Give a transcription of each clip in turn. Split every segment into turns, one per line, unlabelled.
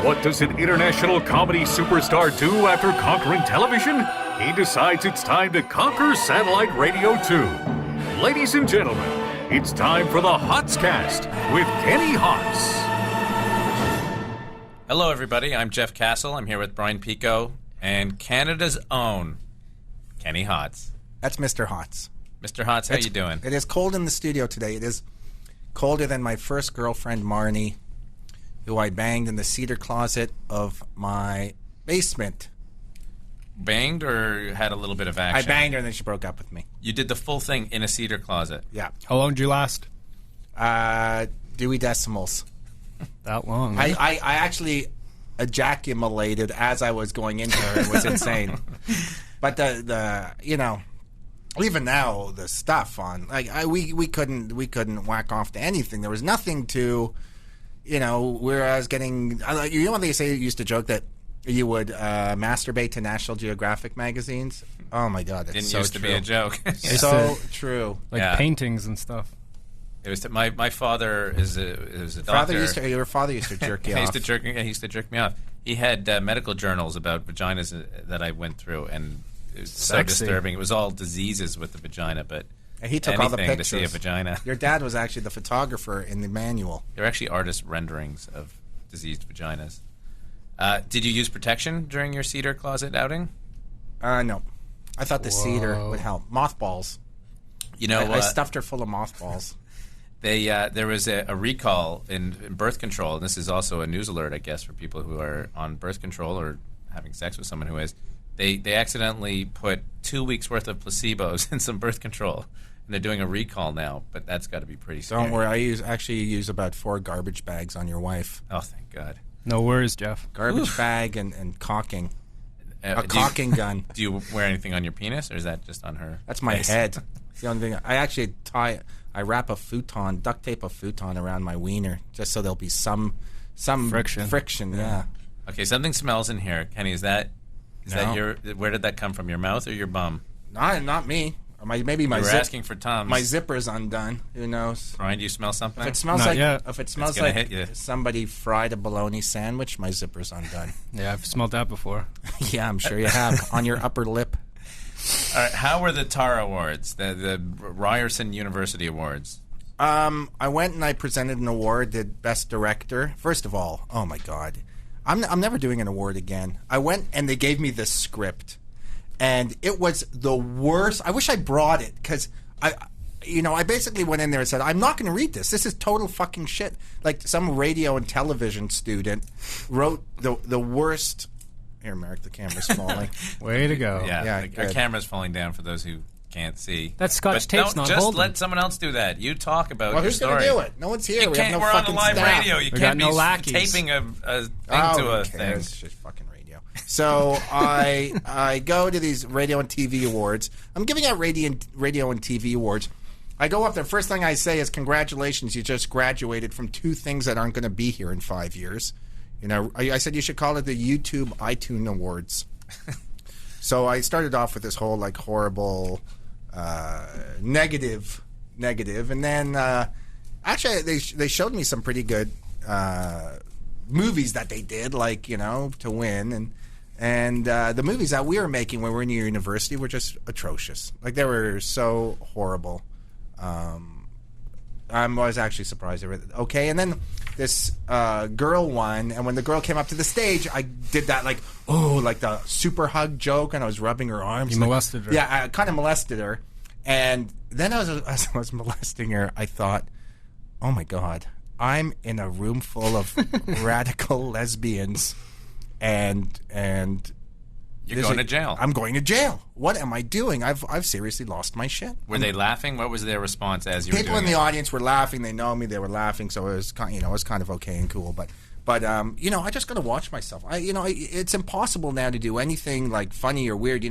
What does an international comedy superstar do after conquering television? He decides it's time to conquer satellite radio too. Ladies and gentlemen, it's time for the Hotzcast with Kenny Hotz.
Hello, everybody. I'm Jeff Castle. I'm here with Brian Pico and Canada's own Kenny Hotz.
That's Mr. Hotz.
Mr. Hotz, how you doing?
It is cold in the studio today. It is colder than my first girlfriend, Marnie, who I banged in the cedar closet of my basement.
Banged or had a little bit of action?
I banged her and then she broke up with me.
You did the full thing in a cedar closet?
Yeah.
How long did you last?
Dewey Decimals.
That long.
I actually ejaculated as I was going into her. It was insane. But the even now the stuff on we couldn't whack off to anything. There was nothing to, where I was getting. When they say, you used to joke that you would masturbate to National Geographic magazines. Oh my God, it's
Didn't
so
used
true.
to be a joke.
So true.
Like paintings and stuff.
It was my father is a doctor.
Your father used to jerk you
he
off.
He used to jerk me off. He had medical journals about vaginas that I went through, and it was so disturbing. It was all diseases with the vagina, but
he took all the
anything
pictures.
to see a vagina.
Your dad was actually the photographer in the manual.
They're actually artist renderings of diseased vaginas. Did you use protection during your cedar closet outing?
No. I thought the cedar would help. Mothballs. I stuffed her full of mothballs.
There was a recall in birth control, and this is also a news alert, I guess, for people who are on birth control or having sex with someone who is. They accidentally put 2 weeks' worth of placebos in some birth control, and they're doing a recall now, but that's got to be pretty scary.
Don't worry, I use about 4 garbage bags on your wife.
Oh, thank God.
No worries, Jeff.
Garbage bag and caulking. A caulking gun.
Do you wear anything on your penis, or is that just on her?
That's my
face?
head. It's the only thing. I actually wrap duct tape a futon around my wiener just so there'll be some friction. Yeah.
Okay, something smells in here, Kenny. Is that your? Where did that come from? Your mouth or your bum?
Not me. Or maybe my.
You were asking for Tom's.
My zipper's undone. Who knows?
Brian, do you smell something?
If it smells
hit you.
Somebody fried a bologna sandwich, my zipper's undone.
Yeah, I've smelled that before.
Yeah, I'm sure you have. On your upper lip.
All right, how were the TAR Awards, the Ryerson University Awards?
I went and I presented an award, did Best Director. First of all, oh my God, I'm never doing an award again. I went and they gave me the script, and it was the worst. I wish I brought it because I basically went in there and said, I'm not going to read this. This is total fucking shit. Like some radio and television student wrote the worst. Here, Merrick, the camera's falling.
Way to go.
Yeah, our camera's falling down for those who can't see.
That Scotch tape's not
just
holding.
Let someone else do that. You talk about
who's
your story.
Going to do it? No one's here.
We're on the live radio. You can't be taping a thing to a thing.
It's just fucking radio. So I go to these radio and TV awards. I'm giving out radio and TV awards. I go up there. First thing I say is, congratulations, you just graduated from 2 things that aren't going to be here in 5 years. I said you should call it the YouTube iTunes Awards. So I started off with this whole horrible negative, and then actually they showed me some pretty good movies that they did, to win, and the movies that we were making when we were in university were just atrocious. They were so horrible. I was actually surprised. Okay, and then this girl won, and when the girl came up to the stage, I did that the super hug joke, and I was rubbing her arms.
You molested her.
Yeah, I kind of molested her, and then as I was molesting her, I thought, oh my God, I'm in a room full of radical lesbians, and
you're going to jail.
I'm going to jail. What am I doing? I've seriously lost my shit.
Were they laughing? What was their response as you were doing
People in the audience were laughing. They know me. They were laughing. So it was kind of okay and cool. But I just got to watch myself. It's impossible now to do anything funny or weird.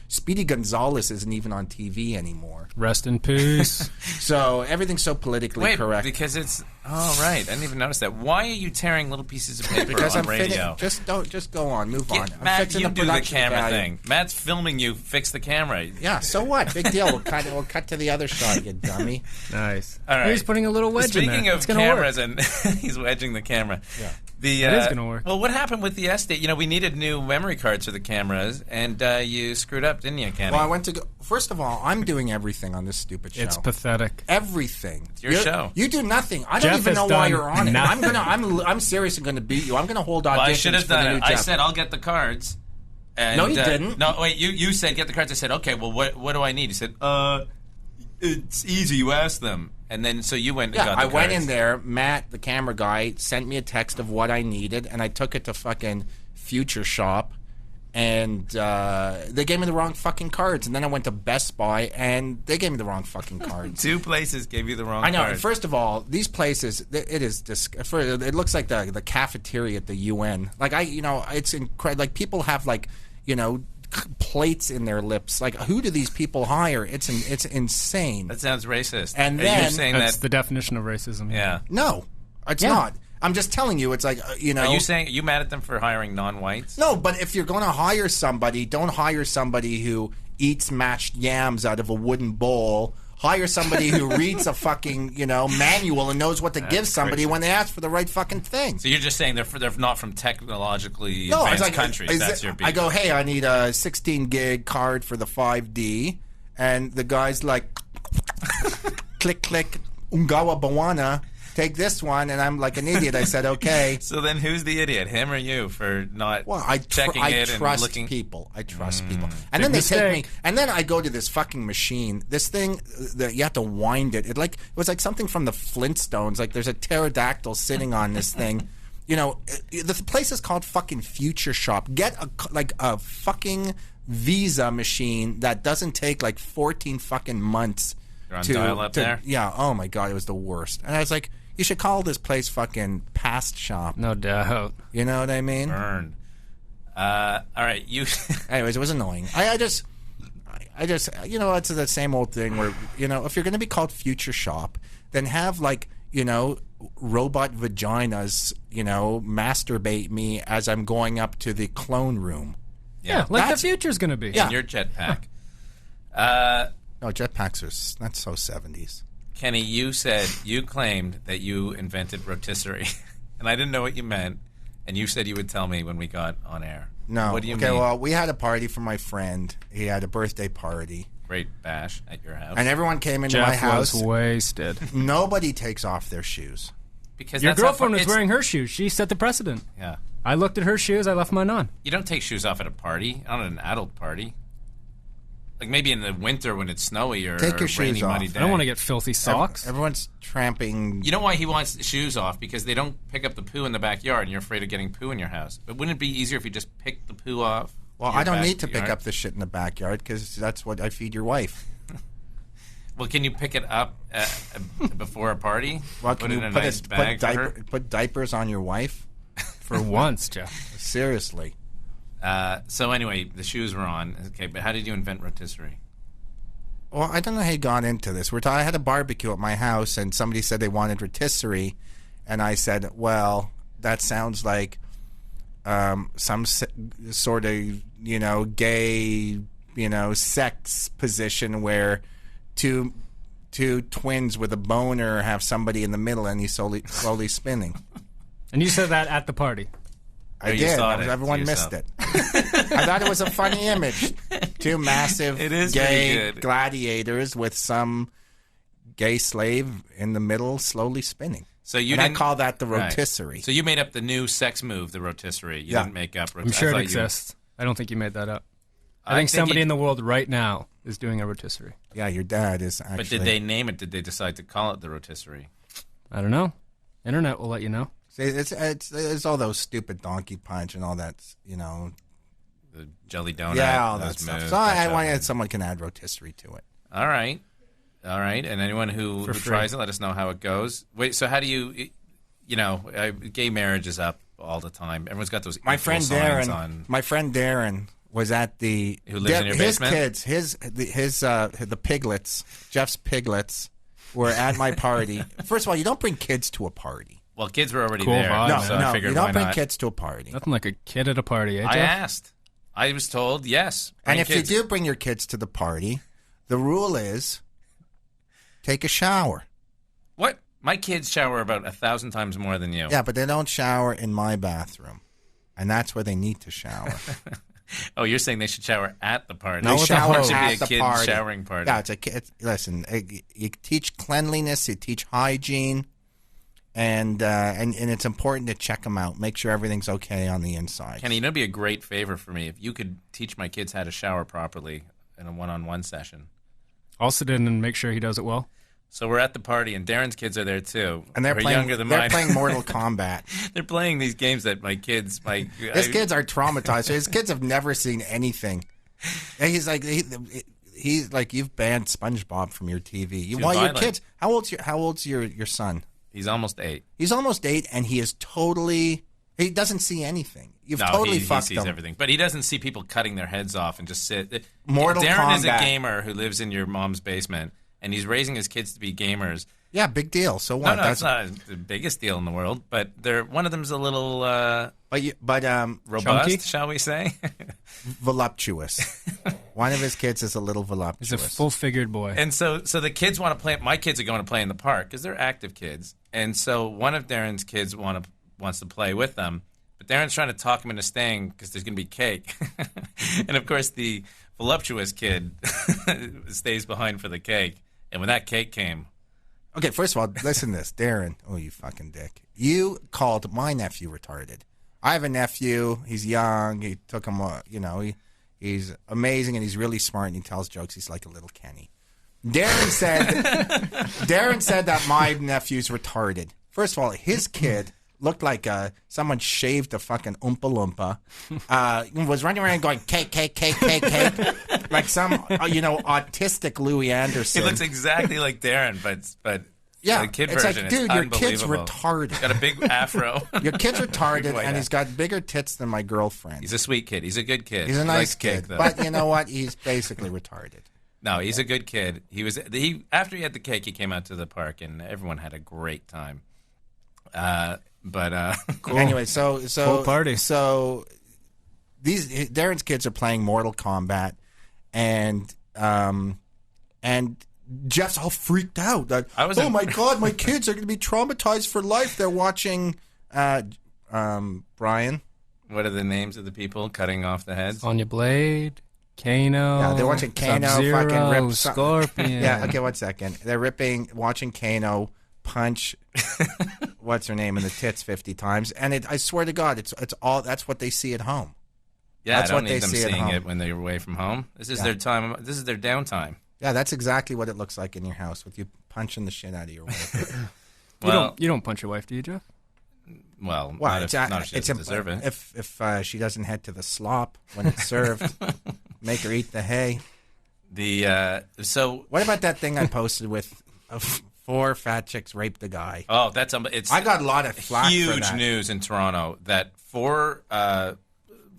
Speedy Gonzalez isn't even on TV anymore.
Rest in peace.
So everything's so politically correct.
Because it's right. I didn't even notice that. Why are you tearing little pieces of paper
because
on
I'm
radio?
Just go on. Move on.
Matt, you do the camera
value.
thing. Matt's filming you. Fix the camera.
Yeah. So what? Big deal. We'll cut to the other shot. You dummy.
Nice.
All right.
He's putting a little wedge in there.
Speaking of cameras, and he's wedging the camera.
Yeah.
It is gonna work.
Well, what happened with the SD? You know, we needed new memory cards for the cameras, and you screwed up, didn't you, Kenny?
Well, I went to go. First of all, I'm doing everything on this stupid show.
It's pathetic.
Everything.
It's your show.
You do nothing. I don't
Jeff
even
has
know why
done
you're on it.
nothing.
I'm seriously going to beat you. I'm going to hold auditions
Well, I should have
for the
done
new
it. I
Jeff.
said I'll get the cards. And,
No, you didn't.
No, wait. You said get the cards. I said okay. Well, what do I need? You said it's easy. You ask them, and then so you went. And got the
I went
cards.
in there. Matt, the camera guy, sent me a text of what I needed, and I took it to fucking Future Shop, and they gave me the wrong fucking cards. And then I went to Best Buy, and they gave me the wrong fucking cards.
2 places gave you the wrong.
I know.
Cards.
First of all, these places, it looks like the cafeteria at the UN. Like it's incredible. Like people have plates in their lips. Like who do these people hire? It's insane.
That sounds racist.
And
you're
then-
saying
That's
that.
the definition of racism.
Yeah.
No, it's
Yeah.
not. I'm just telling you. It's like
Are you saying you mad at them for hiring non-whites?
No, but if you're going to hire somebody, don't hire somebody who eats mashed yams out of a wooden bowl. Hire somebody who reads a fucking, manual and knows what to give somebody
crazy.
when they ask for the right fucking thing.
So you're just saying they're not from technologically
No,
advanced
it's like
countries. That's your beef.
I go, hey, I need a 16 gig card for the 5D, and the guy's like, click, click, ungawa bawana. Take this one, and I'm like an idiot. I said, okay.
So then who's the idiot, him or you, for not
Well, I
checking it and
trust
looking?
people. I trust people. And
Big
then they take me,
mistake.
and then I go to this fucking machine. This thing that you have to wind it. It was like something from the Flintstones. Like there's a pterodactyl sitting on this thing. The place is called fucking Future Shop. Get a fucking Visa machine that doesn't take like 14 fucking months.
You're on dial-up there?
Yeah. Oh my god, it was the worst. And I was like, you should call this place fucking Past Shop.
No doubt.
You know what I mean?
Burn. All right, you.
Anyways, it was annoying. I just, it's the same old thing where, if you're going to be called Future Shop, then have robot vaginas, masturbate me as I'm going up to the clone room.
Yeah, like the future's going to be.
Yeah.
In your jetpack.
No, jetpacks are not so 70s.
Kenny, you claimed that you invented rotisserie, and I didn't know what you meant, and you said you would tell me when we got on air.
No.
What do you
okay,
mean?
well, we had a party for my friend. He had a birthday party.
Great bash at your house.
And everyone came into my
Jeff
house.
was wasted.
Nobody takes off their shoes.
because
Your
that's how
girlfriend was
it's-
wearing her shoes. She set the precedent.
Yeah.
I looked at her shoes. I left mine on.
You don't take shoes off at a party, not at an adult party. Like maybe in the winter when it's snowy or
Take your
rainy,
shoes off.
muddy day.
I don't want to get filthy socks.
Everyone's tramping.
You know why he wants the shoes off? Because they don't pick up the poo in the backyard, and you're afraid of getting poo in your house. But wouldn't it be easier if you just picked the poo off?
Well,
your
I don't need to pick
backyard?
up the shit in the backyard because that's what I feed your wife.
Well, can you pick it up before a party?
Well,
put
can
it
you
in a
put,
nice
a,
bag
put,
for her?
put diapers on your wife?
For once, Jeff.
Seriously.
So anyway, the shoes were on. Okay, but how did you invent rotisserie?
Well, I don't know how you got into this. I had a barbecue at my house, and somebody said they wanted rotisserie, and I said, well, that sounds like some sort of, gay, sex position where two twins with a boner have somebody in the middle, and he's slowly spinning.
And you said that at the party.
I
you
did.
thought it
Everyone
to
missed
yourself.
it. I thought it was a funny image. Two massive
It is pretty
gay
good.
gladiators with some gay slave in the middle slowly spinning.
So you
and I
didn't
call that the
Right.
rotisserie.
So you made up the new sex move, the rotisserie. You
Yeah.
didn't make up.
I'm sure it exists. I don't think you made that up. I
I
think
think
somebody
you-
in the world right now is doing a rotisserie.
Yeah, your dad is actually.
But did they name it? Did they decide to call it the rotisserie?
I don't know. Internet will let you know.
See, it's all those stupid donkey punch and all that,
The jelly donut.
Yeah, all that
those
stuff.
moves,
So
that
I
stuff.
wanted someone can add rotisserie to it.
All right. And anyone who
For free.
tries it, let us know how it goes. Wait, so how do you, gay marriage is up all the time. Everyone's got those
My
equal
friend
signs
Darren.
on.
My friend Darren was at the.
Who lives in your
his
basement?
kids, the piglets, Jeff's piglets, were at my party. First of all, you don't bring kids to a party.
Well, kids were already
Cool
there,
vibe,
No,
so I
no,
figured
you don't
why
bring
not?
kids to a party.
Nothing like a kid at a party, eh,
I
Jeff?
asked. I was told yes.
And
Bring
if
kids.
you do bring your kids to the party, the rule is take a shower.
What? My kids shower about 1,000 times more than you.
Yeah, but they don't shower in my bathroom, and that's where they need to shower.
Oh, you're saying they should shower at the party?
They shower
It should
at
be a
the
kid
party.
showering party.
Yeah, listen, you teach cleanliness, you teach hygiene, and it's important to check them out, make sure everything's okay on the inside.
Kenny, it'd be a great favor for me if you could teach my kids how to shower properly in a one-on-one session.
I'll sit in and make sure he does it well.
So we're at the party, and Darren's kids are there too.
And they're playing,
younger than
they're
mine.
playing Mortal Kombat.
They're playing these games that my kids,
His kids are traumatized. His kids have never seen anything. And he's like, you've banned SpongeBob from your TV. You want your
violent.
kids? How old's your son?
He's almost 8.
He's almost 8, and he is totally. He doesn't see anything. You've totally fucked
he sees
him.
everything, but he doesn't see people cutting their heads off and just sit.
Mortal
Darren is a
Kombat.
gamer who lives in your mom's basement, and he's raising his kids to be gamers.
Yeah, big deal. So what?
No, that's not the biggest deal in the world, but one of them's a little robust,
Chunky?
shall we say?
Voluptuous. One of his kids is a little voluptuous.
He's a full-figured boy.
And so the kids want to play. My kids are going to play in the park because they're active kids, and so one of Darren's kids wants to play with them, but Darren's trying to talk him into staying because there's going to be cake, and of course the voluptuous kid stays behind for the cake. And when that cake came.
Okay, first of all, listen to this. Darren, oh, you fucking dick. You called my nephew retarded. I have a nephew. He's young. He took him, he's amazing, and he's really smart, and he tells jokes. He's like a little Kenny. Darren said that my nephew's retarded. First of all, his kid looked like someone shaved a fucking Oompa Loompa. Was running around going, cake, cake, cake, cake, cake. Like some, autistic Louis Anderson.
He looks exactly like Darren, but
yeah,
the kid
it's
version
like, dude,
is
your kid's
unbelievable.
retarded.
Got a big afro.
Your kid's retarded,
White
and
hat.
he's got bigger tits than my girlfriend.
He's a sweet kid. He's a good kid.
He's a
He
nice
likes cake,
kid,
though.
but you know what? He's basically retarded.
No, he's a good kid. After he had the cake, he came out to the park, and everyone had a great time.
Cool.
Anyway, so
Full party.
So Darren's kids are playing Mortal Kombat, and Jeff's all freaked out. That, oh my god, my kids are going to be traumatized for life. They're watching Brian.
What are the names of the people cutting off the heads?
Sonya Blade, Kano.
Yeah, they're watching Kano
Sub-Zero,
fucking rip
Scorpion.
Yeah, okay, 1 second. They're watching Kano punch what's her name in the tits 50 times, and I swear to God, it's all that's what they see at home.
Yeah,
That's
I don't
what they
need them
see at
seeing
home.
it when they're away from home. This is their time. This is their downtime.
Yeah, that's exactly what it looks like in your house with you punching the shit out of your wife.
You don't punch your wife, do you, Jeff?
Well,
Well,
not if she doesn't deserve it.
If she doesn't head to the slop when it's served, make her eat the hay.
So
What about that thing I posted with 4 fat chicks raped a guy?
oh, that's it's
I got a lot of flack for
huge
that.
news in Toronto that 4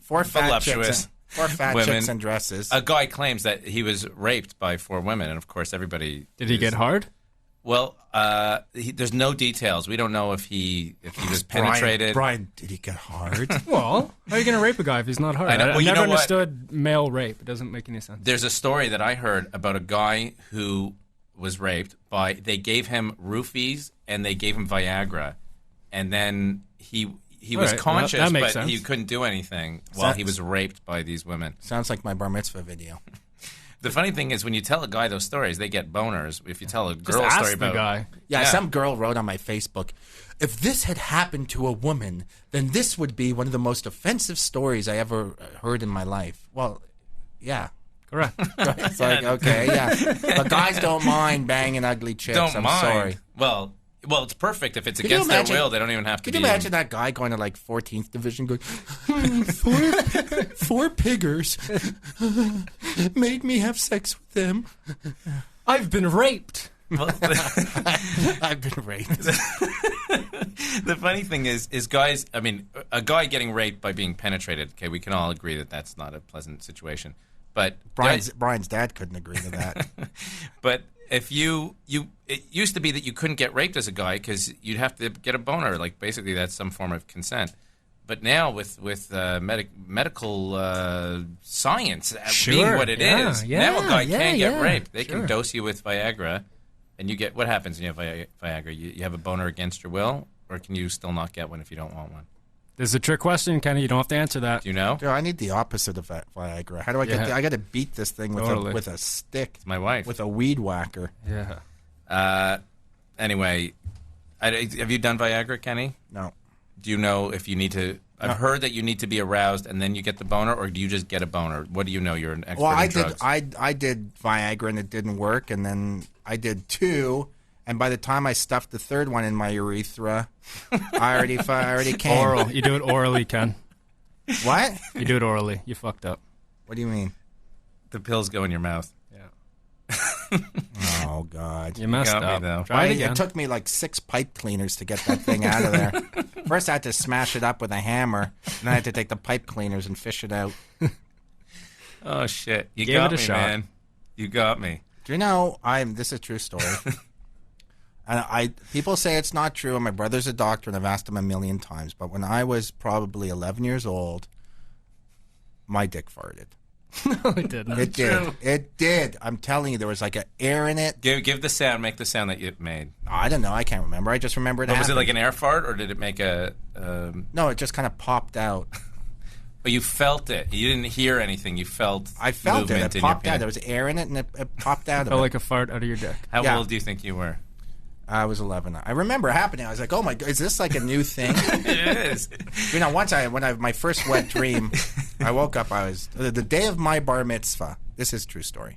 4 fat chicks,
voluptuous
4 fat
women-
chicks in dresses.
a guy claims that he was raped by 4 women, and of course everybody.
Did he get hard?
Well, there's no details. We don't know if he was penetrated.
Brian, did he get hard?
Well, how are you going to rape a guy if he's not hard?
I know. Well,
I've
you
never
know what?
understood male rape. It doesn't make any sense.
There's a story that I heard about a guy who was raped by. They gave him roofies and they gave him Viagra, and then he was
right, well,
conscious,
that makes
but
sense.
he couldn't do anything while he was raped by these women.
Sounds like my bar mitzvah video.
The funny thing is, when you tell a guy those stories, they get boners. If you tell a
Just
girl a
ask
story
the
about
guy.
Yeah, some girl wrote on my Facebook, if this had happened to a woman, then this would be one of the most offensive stories I ever heard in my life. Well, yeah.
Correct.
It's like, okay, yeah. But guys don't mind banging ugly chicks.
don't
I'm
mind.
sorry.
Well, it's perfect if it's
Could you
against their
imagine-
will. They don't even have to.
Could you
be
imagine that guy going to like 14th division going, four piggers made me have sex with them.
I've been raped.
I've been raped.
The funny thing is guys. I mean, a guy getting raped by being penetrated. Okay, we can all agree that that's not a pleasant situation. But
Brian's dad couldn't agree to that.
But if it used to be that you couldn't get raped as a guy because you'd have to get a boner. Like basically, that's some form of consent. But now with medical science being what it is, now a guy can get raped. They can dose you with Viagra, and you get, what happens when you have Viagra? You have a boner against your will, or can you still not get one if you don't want one?
This is a trick question, Kenny. You don't have to answer that.
Do you know?
Dude, I need the opposite of Viagra. How do I get? I got to beat this thing with a stick.
It's my wife.
With a weed whacker.
Yeah.
Anyway, have you done Viagra, Kenny?
No.
Do you know if you need to? I've heard that you need to be aroused and then you get the boner, or do you just get a boner? What do you know? You're an expert in drugs.
I did Viagra and it didn't work, and then I did 2, and by the time I stuffed the 3rd one in my urethra, I already came.
Oral. You do it orally, Ken.
What?
You do it orally. You fucked up.
What do you mean?
The pills go in your mouth.
Yeah.
Oh God.
You messed
got
up.
me, though.
Try it again.
It took me like 6 pipe cleaners to get that thing out of there. First, I had to smash it up with a hammer, and then I had to take the pipe cleaners and fish it out.
Oh shit! You
Gave
got
it a
me,
shot.
man. You got me.
Do you know? This is a true story. And people say it's not true, and my brother's a doctor, and I've asked him a million times. But when I was probably 11 years old, my dick farted.
No, it didn't.
It did. It did. I'm telling you, there was like an air in it.
Give the sound. Make the sound that you made.
I don't know. I can't remember. I just remember it
Was it
happened.
like an air fart, or did it make a?
No, it just kind of popped out.
But you felt it. You didn't hear anything. You felt.
I felt it.
movement
It
in your
popped out.
penis.
There was air in it, and it popped out of
Felt
it.
like a fart out of your dick.
How
Yeah.
old do you think you were?
I was 11. I remember it happening. I was like, "Oh my God, is this like a new thing?"
It is.
You know, my first wet dream, I woke up. I was the day of my bar mitzvah. This is a true story.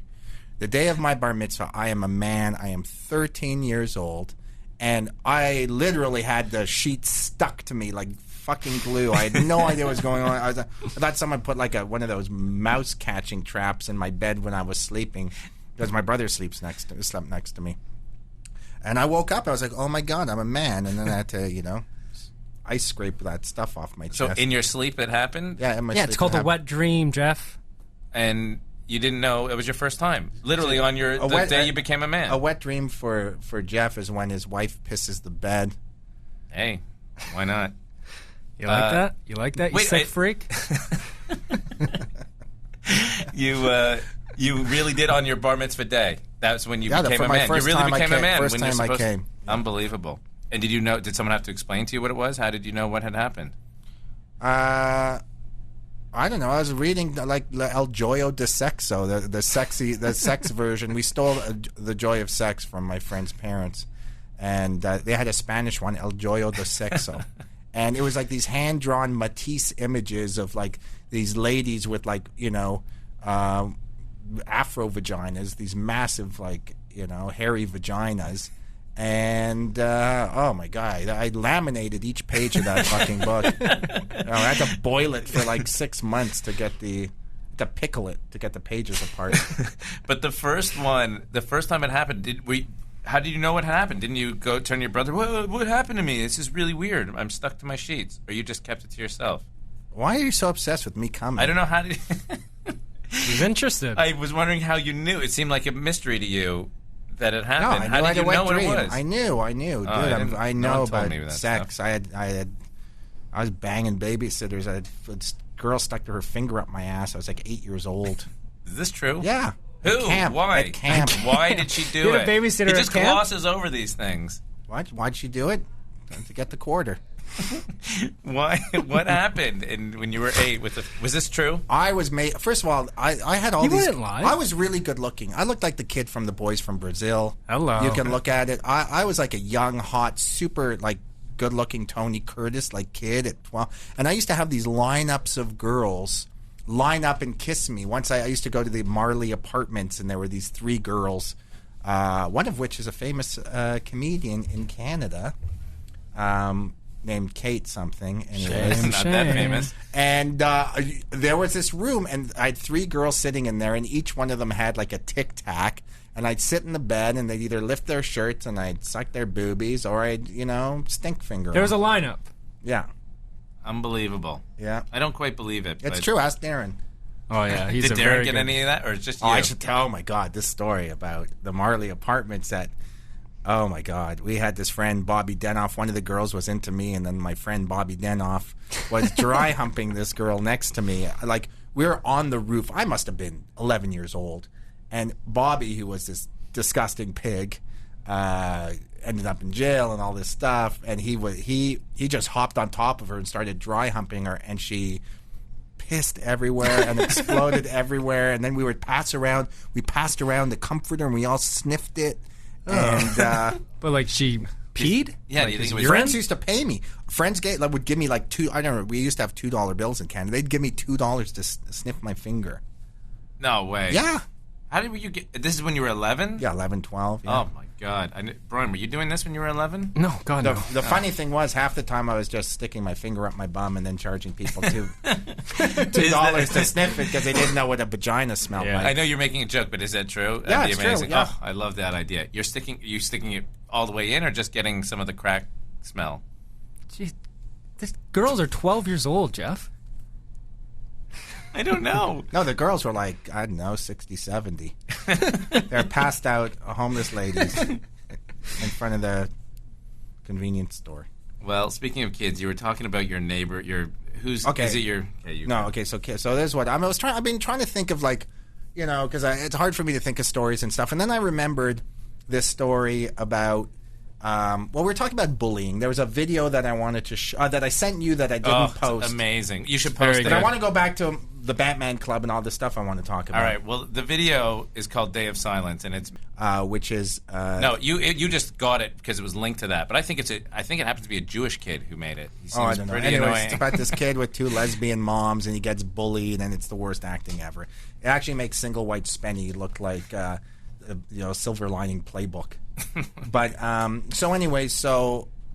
The day of my bar mitzvah, I am a man. I am 13 years old, and I literally had the sheets stuck to me like fucking glue. I had no idea what was going on. I thought someone put like one of those mouse catching traps in my bed when I was sleeping, because my brother slept next to me. And I woke up. I was like, "Oh my God, I'm a man!" And then I had to, ice scrape that stuff off my
So
chest.
in your sleep, it happened.
Yeah, in my
Yeah,
sleep
it's called
it
a wet dream, Jeff.
And you didn't know it was your first time. Literally on the day you became a man.
A wet dream for Jeff is when his wife pisses the bed.
Hey, why not?
You like that? You like that? You
wait,
sick freak?
You really did on your bar mitzvah day. That's when you became
for
a
my
man. You
first
really
time I
became a
came-
man
first
when you're
time I
supposed
came.
to. Unbelievable. And did you know? Did someone have to explain to you what it was? How did you know what had happened?
I don't know. I was reading like El Joyo de Sexo, the sex version. We stole the Joy of Sex from my friend's parents, and they had a Spanish one, El Joyo de Sexo, and it was like these hand drawn Matisse images of like these ladies with like afro vaginas, these massive like hairy vaginas. And oh my God, I laminated each page of that fucking book. I had to boil it for like 6 months to pickle it to get the pages apart.
But the first time it happened, how did you know what happened? Didn't you go turn to your brother? What happened to me? This is really weird. I'm stuck to my sheets. Or you just kept it to yourself?
Why are you so obsessed with me coming?
I don't know how to.
He's interested.
I was wondering how you knew. It seemed like a mystery to you that it
No,
happened.
I knew
How
I
did
had
you
a wet
know what it
dream.
was?
I knew, dude.
I didn't-
I
no
know
one told
about
me that
sex.
stuff.
I was banging babysitters. I had a girl stuck her finger up my ass. I was like 8 years old.
Is this true?
Yeah.
Who?
At camp.
Why?
At camp.
Why did she do
You
it?
had a babysitter
He
at
just
camp?
glosses over these things.
Why'd she do it? To get the quarter.
Why? What happened? And when you were 8, was this true?
I was made. First of all, I had all
You
these.
wouldn't lie.
I was really good looking. I looked like the kid from The Boys from Brazil.
Hello.
You can look at it. I was like a young, hot, super like good looking Tony Curtis like kid at 12. And I used to have these lineups of girls line up and kiss me. Once I used to go to the Marley Apartments, and there were these 3 girls. One of which is a famous comedian in Canada. Named Kate something. Anyways.
Not that famous.
And there was this room, and I had 3 girls sitting in there, and each one of them had like a Tic Tac. And I'd sit in the bed, and they'd either lift their shirts, and I'd suck their boobies, or I'd, stink finger
There was a
them.
lineup.
Yeah.
Unbelievable.
Yeah.
I don't quite believe it.
It's
but
true. Ask Darren.
Oh, yeah. He's
Did
a
Darren
very
get
good...
any of that, or it's just you?
Oh, I should tell. Oh my God, this story about the Marley Apartments. Oh my God, we had this friend Bobby Denoff. One of the girls was into me, and then my friend Bobby Denoff was dry humping this girl next to me. Like we were on the roof. I must have been 11 years old, and Bobby, who was this disgusting pig, ended up in jail and all this stuff. And he just hopped on top of her and started dry humping her, and she pissed everywhere and exploded everywhere. And then we passed around the comforter, and we all sniffed it. And
But like she peed?
Yeah,
Like,
you think
is
it was
urine?
friends used to pay me. Friends would give me like I don't know. We used to have $2 bills in Canada. They'd give me $2 to sniff my finger.
No way.
Yeah.
How did you get? This is when you were 11.
Yeah, 11, 12. Yeah.
Oh my God, Brian, were you doing this when you were 11?
No, God, no.
The funny thing was, half the time I was just sticking my finger up my bum and then charging people $2 to sniff it because they didn't know what a vagina smelled
Yeah.
like.
I know you're making a joke, but is that true?
Yeah,
That'd
it's
be
true,
amazing.
yeah.
Oh, I love that idea. Are you sticking it all the way in, or just getting some of the crack smell?
Jeez, these girls are 12 years old, Jeff.
I don't know.
No, the girls were like, I don't know, 60, 70. They're passed out homeless ladies in front of the convenience store.
Well, speaking of kids, you were talking about your neighbor. Is it your? Okay, you.
No, okay, so this is what I've been trying to think of, like, because it's hard for me to think of stories and stuff. And then I remembered this story about. We were talking about bullying. There was a video that I wanted to that I sent you that I didn't post.
It's amazing. You should
Very
post it.
good.
But I want to go back to the Batman Club and all the stuff I want to talk about.
All right. Well, the video is called Day of Silence, and it's
which is
no. You just got it because it was linked to that. But I think it happens to be a Jewish kid who made it. He seems
I don't know.
pretty
Anyways,
annoying.
it's about this kid with 2 lesbian moms, and he gets bullied, and it's the worst acting ever. It actually makes Single White Spenny look like a Silver Lining playbook. But so anyway,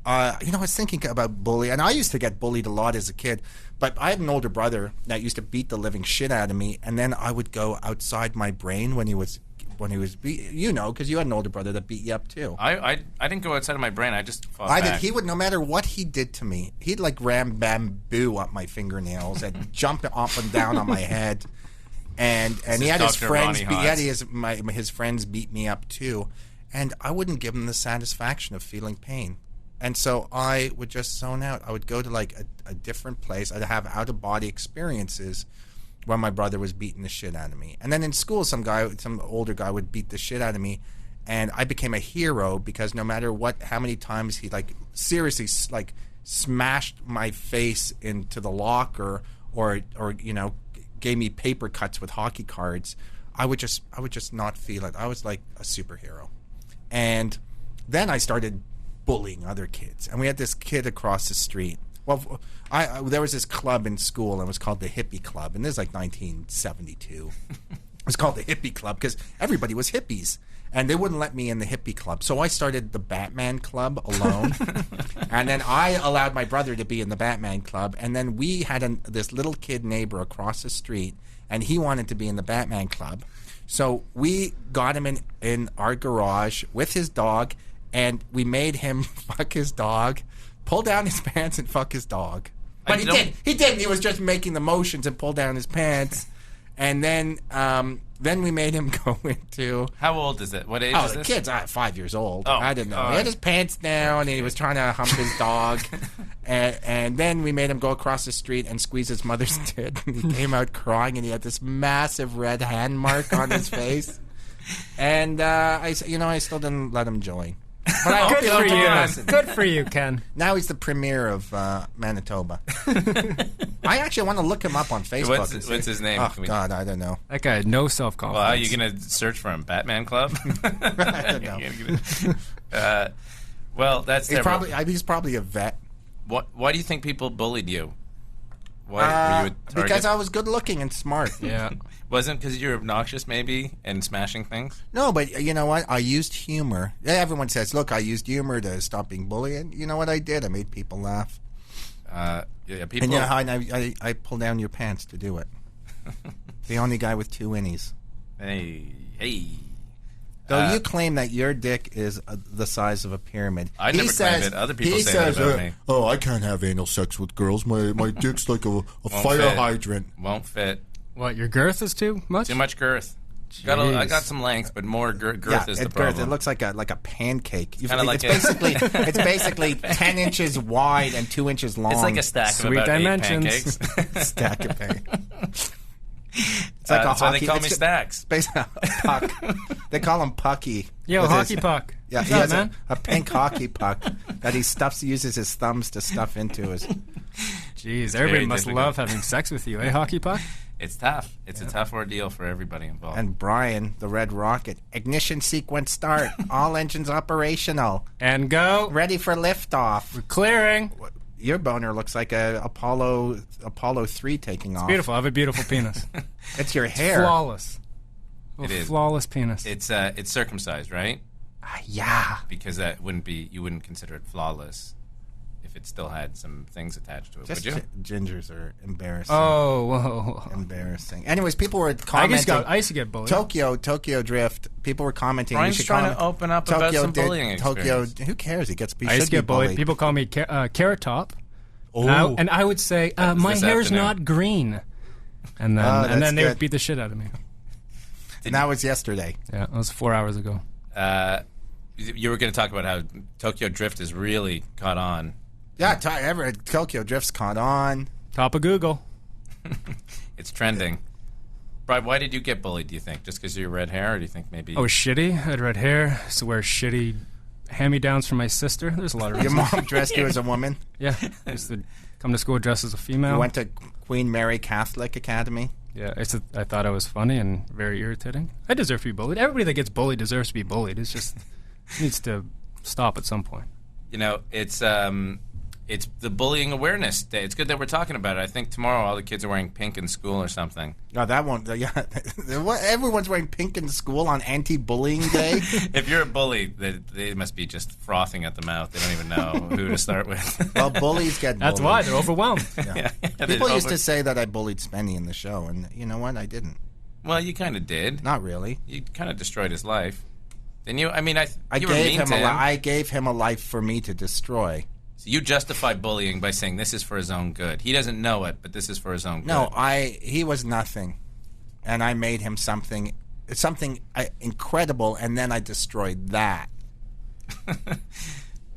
I was thinking about bullying, and I used to get bullied a lot as a kid. But I had an older brother that used to beat the living shit out of me, and then I would go outside my brain when he was because you had an older brother that beat you up too.
I didn't go outside of my brain. I just fought
I
back.
did. He would, no matter what he did to me, he'd like ram bamboo up my fingernails and jump up and down on my head. And he had his
Dr.
friends.
Ronnie
His friends beat me up too, and I wouldn't give him the satisfaction of feeling pain. And so I would just zone out. I would go to like a different place. I'd have out of body experiences when my brother was beating the shit out of me. And then in school, some older guy would beat the shit out of me, and I became a hero because no matter how many times he seriously smashed my face into the locker or gave me paper cuts with hockey cards, I would just not feel it. I was like a superhero. And then I started bullying other kids. And we had this kid across the street. Well, there was this club in school, and it was called the Hippie Club. And this is like 1972. It was called the Hippie Club because everybody was hippies. And they wouldn't let me in the Hippie Club. So I started the Batman Club alone. And then I allowed my brother to be in the Batman Club. And then we had this little kid neighbor across the street, and he wanted to be in the Batman Club. So we got him in our garage with his dog, and we made him fuck his dog, pull down his pants, and fuck his dog. But he didn't. He didn't. He was just making the motions and pull down his pants. And then we made him go into...
How old is it? What age is
the
this?
kid's 5 years old.
Oh,
I didn't know. He had his pants down, and he was trying to hump his dog. And then we made him go across the street and squeeze his mother's tit. And he came out crying, and he had this massive red hand mark on his face. And I still didn't let him join. But I hope
Good
he
for
learned a
you.
lesson.
Good for you, Ken.
Now he's the premier of Manitoba. I actually want to look him up on Facebook.
What's his name?
Oh, God, I don't know.
That guy had no self-confidence.
Well, are you going to search for him? Batman Club?
I don't know.
Well, that's
He's probably a vet.
Why do you think people bullied you? Why were you a target?
Because I was good looking and smart.
Yeah.
Wasn't because you're obnoxious, maybe, and smashing things?
No, but you know what? I used humor. Everyone says, look, I used humor to stop being bullied. And you know what I did? I made people laugh.
People.
And I pull down your pants to do it. The only guy with 2 innies.
Hey.
Though you claim that your dick is the size of a pyramid.
I never claimed it. Other people say that about me.
Oh, I can't have anal sex with girls. My dick's like a fire hydrant.
Won't fit.
What, your girth is too much?
Too much girth.
Jeez.
I got some length, but more girth is the problem.
It looks like a pancake.
It's
basically 10 inches wide and 2 inches long.
It's like a stack
Sweet
of about
dimensions.
8 pancakes.
Stack of pancakes. It's like a
that's why
hockey.
they call me Stacks.
Puck. They call him Pucky.
Yo,
With
hockey
his-
puck.
Yeah, he
up,
has
man?
a pink hockey puck that he uses his thumbs to stuff into his.
Jeez,
very
everybody must
difficult.
love having sex with you, eh, Hockey Puck?
It's tough. It's a tough ordeal for everybody involved.
And Brian, the Red Rocket, ignition sequence start. All engines operational.
And go.
Ready for liftoff.
We're clearing.
Your boner looks like a Apollo 3 taking off.
Beautiful. I have a beautiful penis.
It's your hair.
Flawless.
It is.
Flawless penis.
It's circumcised, right?
Yeah.
Because that wouldn't be, you wouldn't consider it flawless if it still had some things attached to it,
Just
would you?
gingers are embarrassing.
Oh, whoa.
Embarrassing. Anyways, people were
I
commenting.
used to get bullied.
Tokyo Drift. People were commenting.
Brian's
we should
trying
comment.
to open up about some bullying
Tokyo.
experience.
Who cares? He gets. He
I used
should
to
be
get bullied.
bullied.
People call me Carrot Top.
Oh.
And I would say, my
this
hair's
afternoon.
not green. And then
Oh, that's
they
good.
would beat the shit out of me.
And that was yesterday.
Yeah, that was 4 hours ago.
You were going to talk about how Tokyo Drift has really caught on.
Yeah, Tokyo Drift's caught on.
Top of Google.
It's trending. Brian, why did you get bullied, do you think? Just because of your red hair, or do you think maybe...
I was shitty. I had red hair. I used to wear shitty hand-me-downs from my sister. There's a lot of
Your
reasons.
mom dressed you as a woman.
Yeah. I used to come to school dressed as a female.
You went to Queen Mary Catholic Academy.
Yeah, I thought I was funny and very irritating. I deserve to be bullied. Everybody that gets bullied deserves to be bullied. It's just it needs to stop at some point.
You know, it's the Bullying Awareness Day. It's good that we're talking about it. I think tomorrow all the kids are wearing pink in school or something.
No, that won't. Yeah, everyone's wearing pink in school on Anti-Bullying Day.
If you're a bully, they must be just frothing at the mouth. They don't even know who to start with.
Well, bullies get.
That's
bullied.
why they're overwhelmed.
Yeah. People used to say that I bullied Spenny in the show, and you know what? I didn't.
Well, you kind of did.
Not really.
You kind of destroyed his life. Didn't you? I mean,
I
you were
gave
mean
him
to him.
I gave him a life for me to destroy.
So you justify bullying by saying this is for his own good. He doesn't know it, but this is for his own good.
No, he was nothing, and I made him something incredible, and then I destroyed that.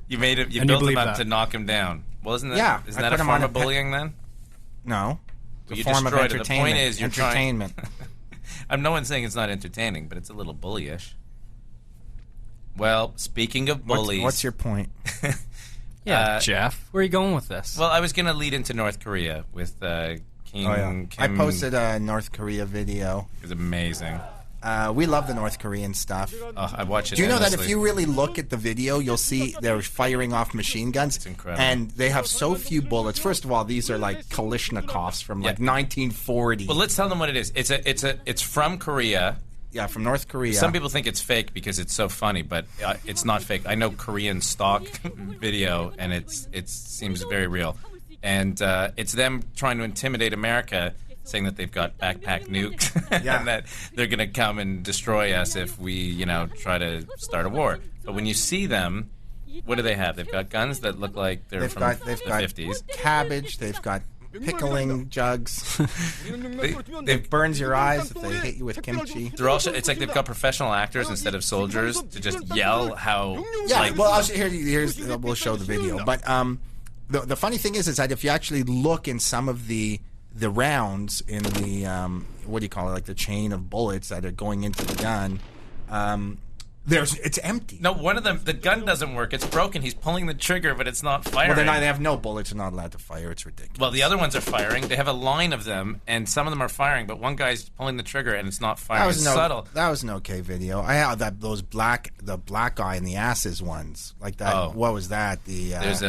You made him. You
And you
built him
believe
up
that.
to knock him down. Well, isn't that?
Yeah,
Isn't
I
that a
put him
form
on a
of bullying then?
No, it's
Well,
a
you
form of
destroyed it. The
entertainment.
point is, you're
entertainment.
I'm no one's saying it's not entertaining, but it's a little bullyish. Well, speaking of bullies,
What's your point?
Yeah, Jeff. Where are you going with this?
Well, I was going to lead into North Korea with King Kim.
I posted a North Korea video.
It was amazing.
We love the North Korean stuff.
Oh, I watch it.
Do you know that if
endlessly.
you really look at the video, you'll see they're firing off machine guns.
It's incredible.
And they have so few bullets. First of all, these are like Kalashnikovs from like 1940.
Well, let's tell them what it is. It's from Korea.
Yeah, from North Korea.
Some people think it's fake because it's so funny, but it's not fake. I know Korean stock video, and it seems very real. And it's them trying to intimidate America, saying that they've got backpack nukes and that they're going to come and destroy us if we, try to start a war. But when you see them, what do they have? They've got guns that look like they're from the 50s.
Cabbage. They've got pickling jugs. It burns your eyes if they hit you with kimchi.
They're also, it's like they've got professional actors instead of soldiers to just yell how.
Yeah,
like,
well, we'll show the video. But the funny thing is that if you actually look in some of the rounds in the what do you call it, like the chain of bullets that are going into the gun, it's empty.
No, one of them, the gun doesn't work. It's broken. He's pulling the trigger, but it's not firing.
Well, they have no bullets. They're not allowed to fire. It's ridiculous.
Well, the other ones are firing. They have a line of them, and some of them are firing, but one guy's pulling the trigger, and it's not firing. It's subtle.
That was an okay video. I had the black guy in the asses ones like that.
Oh.
What was that?
There's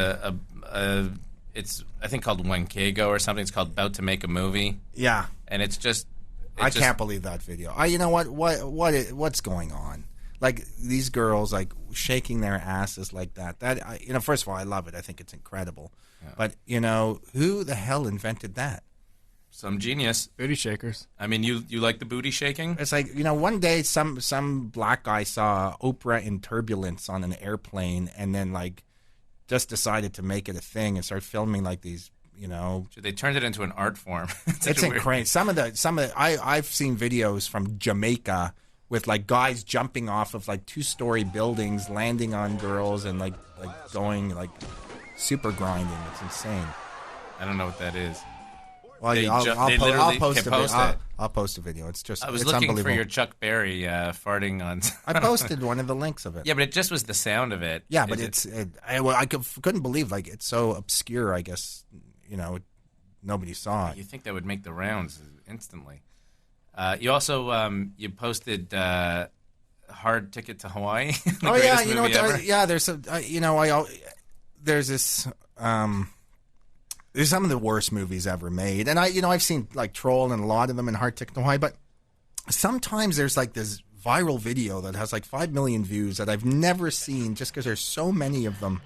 it's I think called Wenkego or something. It's called About to Make a Movie.
Yeah,
and it's just.
I can't believe that video. You know what's going on? Like these girls, like shaking their asses like that. First of all, I love it. I think it's incredible. Yeah. But who the hell invented that?
Some genius.
Booty shakers.
I mean, you like the booty shaking?
It's like one day some black guy saw Oprah in turbulence on an airplane, and then like just decided to make it a thing and start filming like these.
They turned it into an art form.
It's incredible. Some of the I've seen videos from Jamaica with like guys jumping off of like 2-story buildings, landing on girls, and like going like super grinding. It's insane.
I don't know what that is.
Well,
They
I'll,
ju-
I'll,
they
po-
literally
I'll post
can
a
post
video.
it.
I'll post a video. It's just
I was
it's
looking for
unbelievable.
your Chuck Berry farting on.
I posted one of the links of it.
Yeah, but it just was the sound of it.
Yeah, but
Is it-
I couldn't believe like it's so obscure. I guess nobody saw it.
You think that would make the rounds instantly? You also you posted Hard Ticket to Hawaii. The
Oh yeah,
greatest movie ever.
there's there's this there's some of the worst movies ever made, and I've seen like Troll and a lot of them and Hard Ticket to Hawaii, but sometimes there's like this viral video that has like 5 million views that I've never seen just because there's so many of them.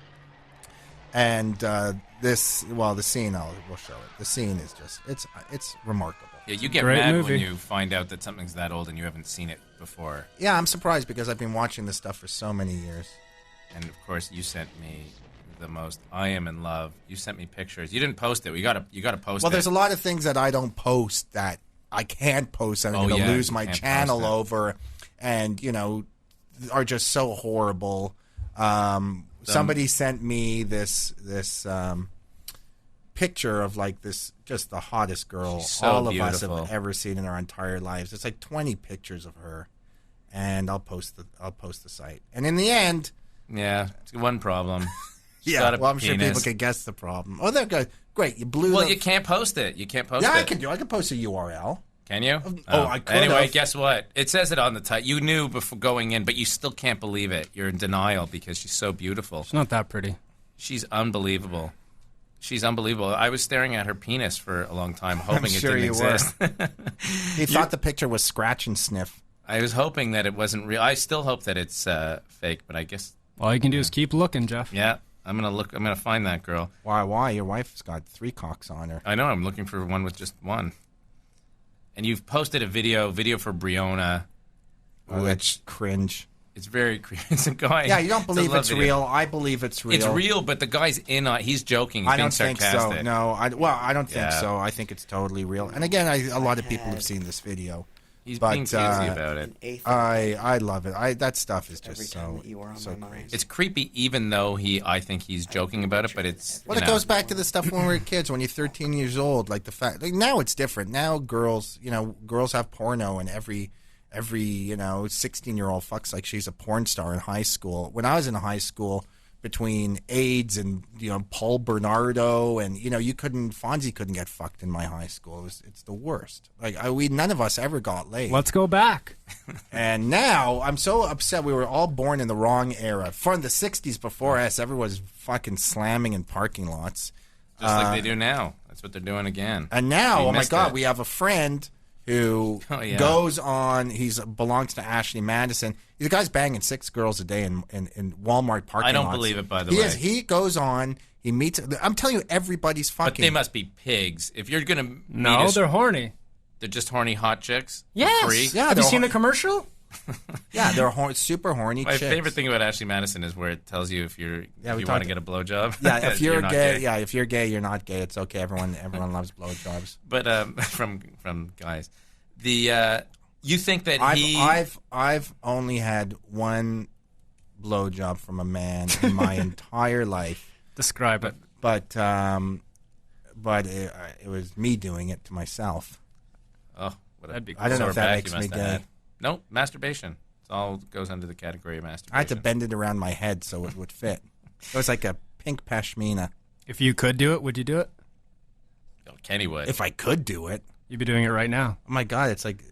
And the scene we'll show it. The scene is just it's remarkable.
Yeah, you get
Great
mad
movie.
when you find out that something's that old and you haven't seen it before.
Yeah, I'm surprised because I've been watching this stuff for so many years.
And of course, you sent me the most. I am in love. You sent me pictures. You didn't post it. You got to post it.
Well, there's a lot of things that I don't post that I can't post, and I'm going to lose
you
my
can't
channel
post it.
over, and are just so horrible. Somebody sent me this picture of like this, just the hottest girl
She's so
all of us
beautiful.
have ever seen in our entire lives. It's like 20 pictures of her, and I'll post the site. And in the end,
Yeah, it's one problem. She's got a
well, I'm sure
penis.
people can guess the problem. Oh, they're good. Great, you blew.
Well,
the-
you can't post it. You can't post
Yeah,
it.
I can do. I can post a URL.
Can you?
I could
Anyway,
have.
guess what? It says it on the title. You knew before going in, but you still can't believe it. You're in denial because she's so beautiful.
It's not that pretty.
She's unbelievable. She's unbelievable. I was staring at her penis for a long time, hoping
sure
it
you
didn't
were.
exist.
He thought the picture was scratch and sniff.
I was hoping that it wasn't real. I still hope that it's fake, but I guess,
All you can do is keep looking, Jeff.
yeah. I'm gonna look. I'm gonna find that girl.
Why? Your wife's got 3 cocks on her.
I know. I'm looking for one with just one. And you've posted a video for Briona,
Oh,
which
that's cringe.
it's very creepy. It's a guy.
Yeah, you don't
it's a
believe
love
it's
video.
real. I believe it's real.
It's real, but the guy's in on. He's joking. He's
I
being
don't think
sarcastic.
so. No, I don't think
Yeah.
so. I think it's totally real. And again, a lot of people have seen this video.
He's
But,
being cutesy about it.
I love it. That stuff is
Every
just
time
so
that you were on
so
my mind.
crazy.
It's creepy, even though I think he's joking about it. But it's
Well,
you
it
know,
goes back to the stuff when we were kids, when you're 13 years old. Like the fact, like now it's different. Now girls have porno, and every 16-year-old fucks like she's a porn star in high school. When I was in high school, between AIDS and Paul Bernardo and Fonzie couldn't get fucked in my high school. It's the worst. Like none of us ever got laid.
Let's go back.
And now I'm so upset. We were all born in the wrong era. From the 60s before us, everyone was fucking slamming in parking lots.
just like they do now. That's what they're doing again.
And now,
We
oh my
missed
God,
it.
we have a friend who
Oh, yeah.
goes on. Belongs to Ashley Madison. The guy's banging 6 girls a day in Walmart parking lots.
I don't believe it, by the
He
way.
is. He goes on. He meets. I'm telling you, everybody's fucking.
But they must be pigs. If you're gonna meet
No,
us-
they're horny.
they're just horny hot chicks. for
Yes.
free.
Yeah,
Have you
they're
seen
hor-
the commercial?
Yeah, they're super horny
My
chicks.
favorite thing about Ashley Madison is where it tells you if
we
you want
talked-
to get a blowjob.
Yeah, if you're
not
gay, yeah, if you're gay, you're not gay. It's okay. Everyone loves blowjobs.
But from guys, you think that
I've only had one blowjob from a man in my entire life,
Describe it.
but it was me doing it to myself.
oh, what a
That'd be
I don't know
sore
if that
back
makes
you
me
must have
gay.
had. No, masturbation. It all goes under the category of masturbation.
I had to bend it around my head so it would fit. It was like a pink pashmina.
If you could do it, would you do it?
Oh, Kenny would.
If I could do it,
You'd be doing it right now.
oh my God, it's like,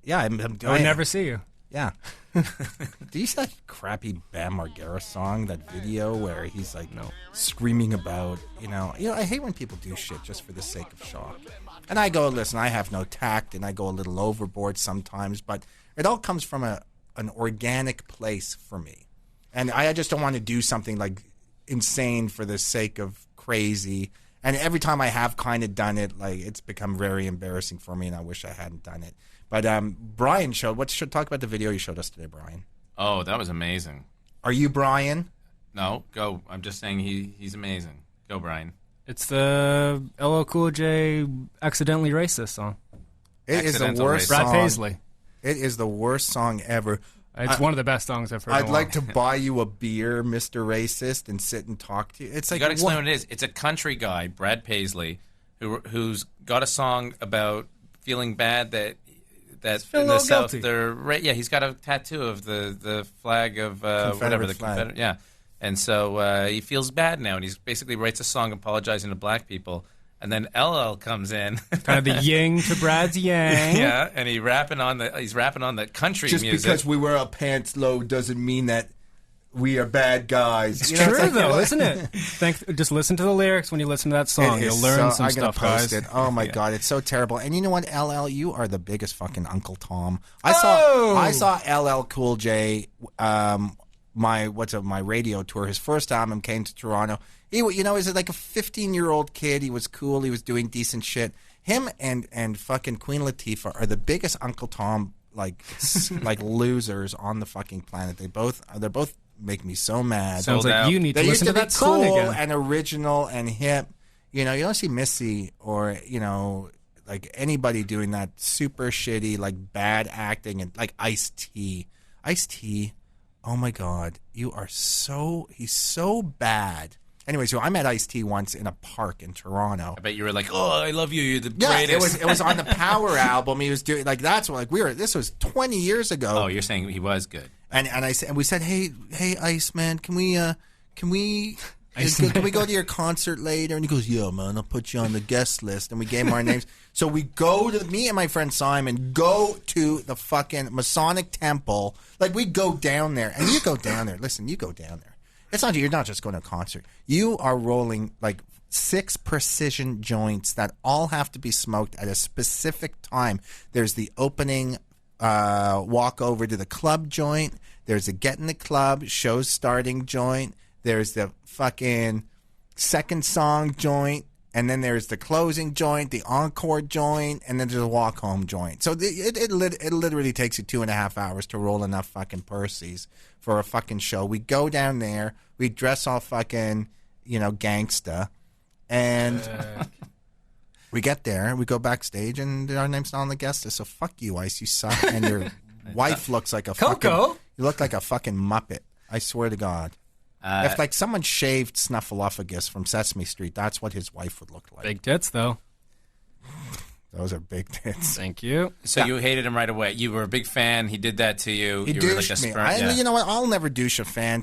yeah, I'm
I would
doing it.
never see you.
Yeah. Do you see that crappy Bam Margera song, that video where he's like screaming about, I hate when people do shit just for the sake of shock. And I go, listen, I have no tact and I go a little overboard sometimes, but it all comes from an organic place for me. And I just don't want to do something like insane for the sake of crazy. And every time I have kind of done it, like it's become very embarrassing for me and I wish I hadn't done it. But Brian talk about the video you showed us today, Brian.
Oh, that was amazing.
Are you Brian?
No, go. I'm just saying he's amazing. Go, Brian.
It's the LL Cool J accidentally racist song.
It is the
Accidental
worst
racist.
Brad
song.
Paisley.
It is the worst song ever.
It's one of the best songs I've heard.
I'd like to buy you a beer, Mr. Racist, and sit and talk to you. It's
You
like
got to explain
what?
what it is. It's a country guy, Brad Paisley, who's got a song about feeling bad that
feel
in
a
the
little
South
guilty.
he's got a tattoo of the flag of whatever the
flag.
Confederate, yeah. And so he feels bad now, and he basically writes a song apologizing to black people. And then LL comes in,
Kind of the yin to Brad's yang.
yeah, and he's rapping on the country
Just
music.
because we wear our pants low doesn't mean that we are bad guys.
It's
You know,
true,
like-
though, isn't it? Just listen to the lyrics when you listen to that song.
It
You'll
is
learn
so-
some
I'm gonna
stuff,
post
guys.
it. Oh my god, it's so terrible. And you know what, LL, you are the biggest fucking Uncle Tom. I saw LL Cool J. My radio tour. His first album came to Toronto. He was like a 15-year-old kid. He was cool. He was doing decent shit. Him and fucking Queen Latifah are the biggest Uncle Tom like losers on the fucking planet. They're both make me so mad.
Sounds
Sold
like
out.
you need to
They used
listen
to
to
be
that song
cool
again.
and original and hip. You don't see Missy or like anybody doing that super shitty like bad acting and like Ice-T. Ice-T, oh my god, he's so bad. Anyway, so I met Ice-T once in a park in Toronto.
I bet you were like, "Oh, I love you. You're the
Yeah,
greatest."
it was on the Power album. He was doing like that's what like this was 20 years ago.
Oh, you're saying he was good.
And we said, hey, Ice Man, can we go to your concert later? And he goes, yeah, man, I'll put you on the guest list. And we gave him our names. So me and my friend Simon go to the fucking Masonic Temple. Like we go down there, and you go down there. Listen, you go down there. You're not just going to a concert. You are rolling like 6 precision joints that all have to be smoked at a specific time. There's the opening walk over to the club joint. There's a get in the club, shows starting joint. There's the fucking second song joint. And then there's the closing joint, the encore joint, and then there's a walk home joint. So it literally takes you 2.5 hours to roll enough fucking Percy's for a fucking show. We go down there, we dress all fucking, gangsta, and we get there, we go backstage, and our name's not on the guest list. So fuck you, Ice, you suck, and your wife looks like a
Coco?
You look like a fucking Muppet. I swear to God. If like someone shaved Snuffleupagus from Sesame Street, that's what his wife would look like.
Big tits, though.
Those are big tits.
Thank you.
So you hated him right away. You were a big fan. He did that to you.
He
You were like a
douched me.
yeah.
You know what? I'll never douche a fan.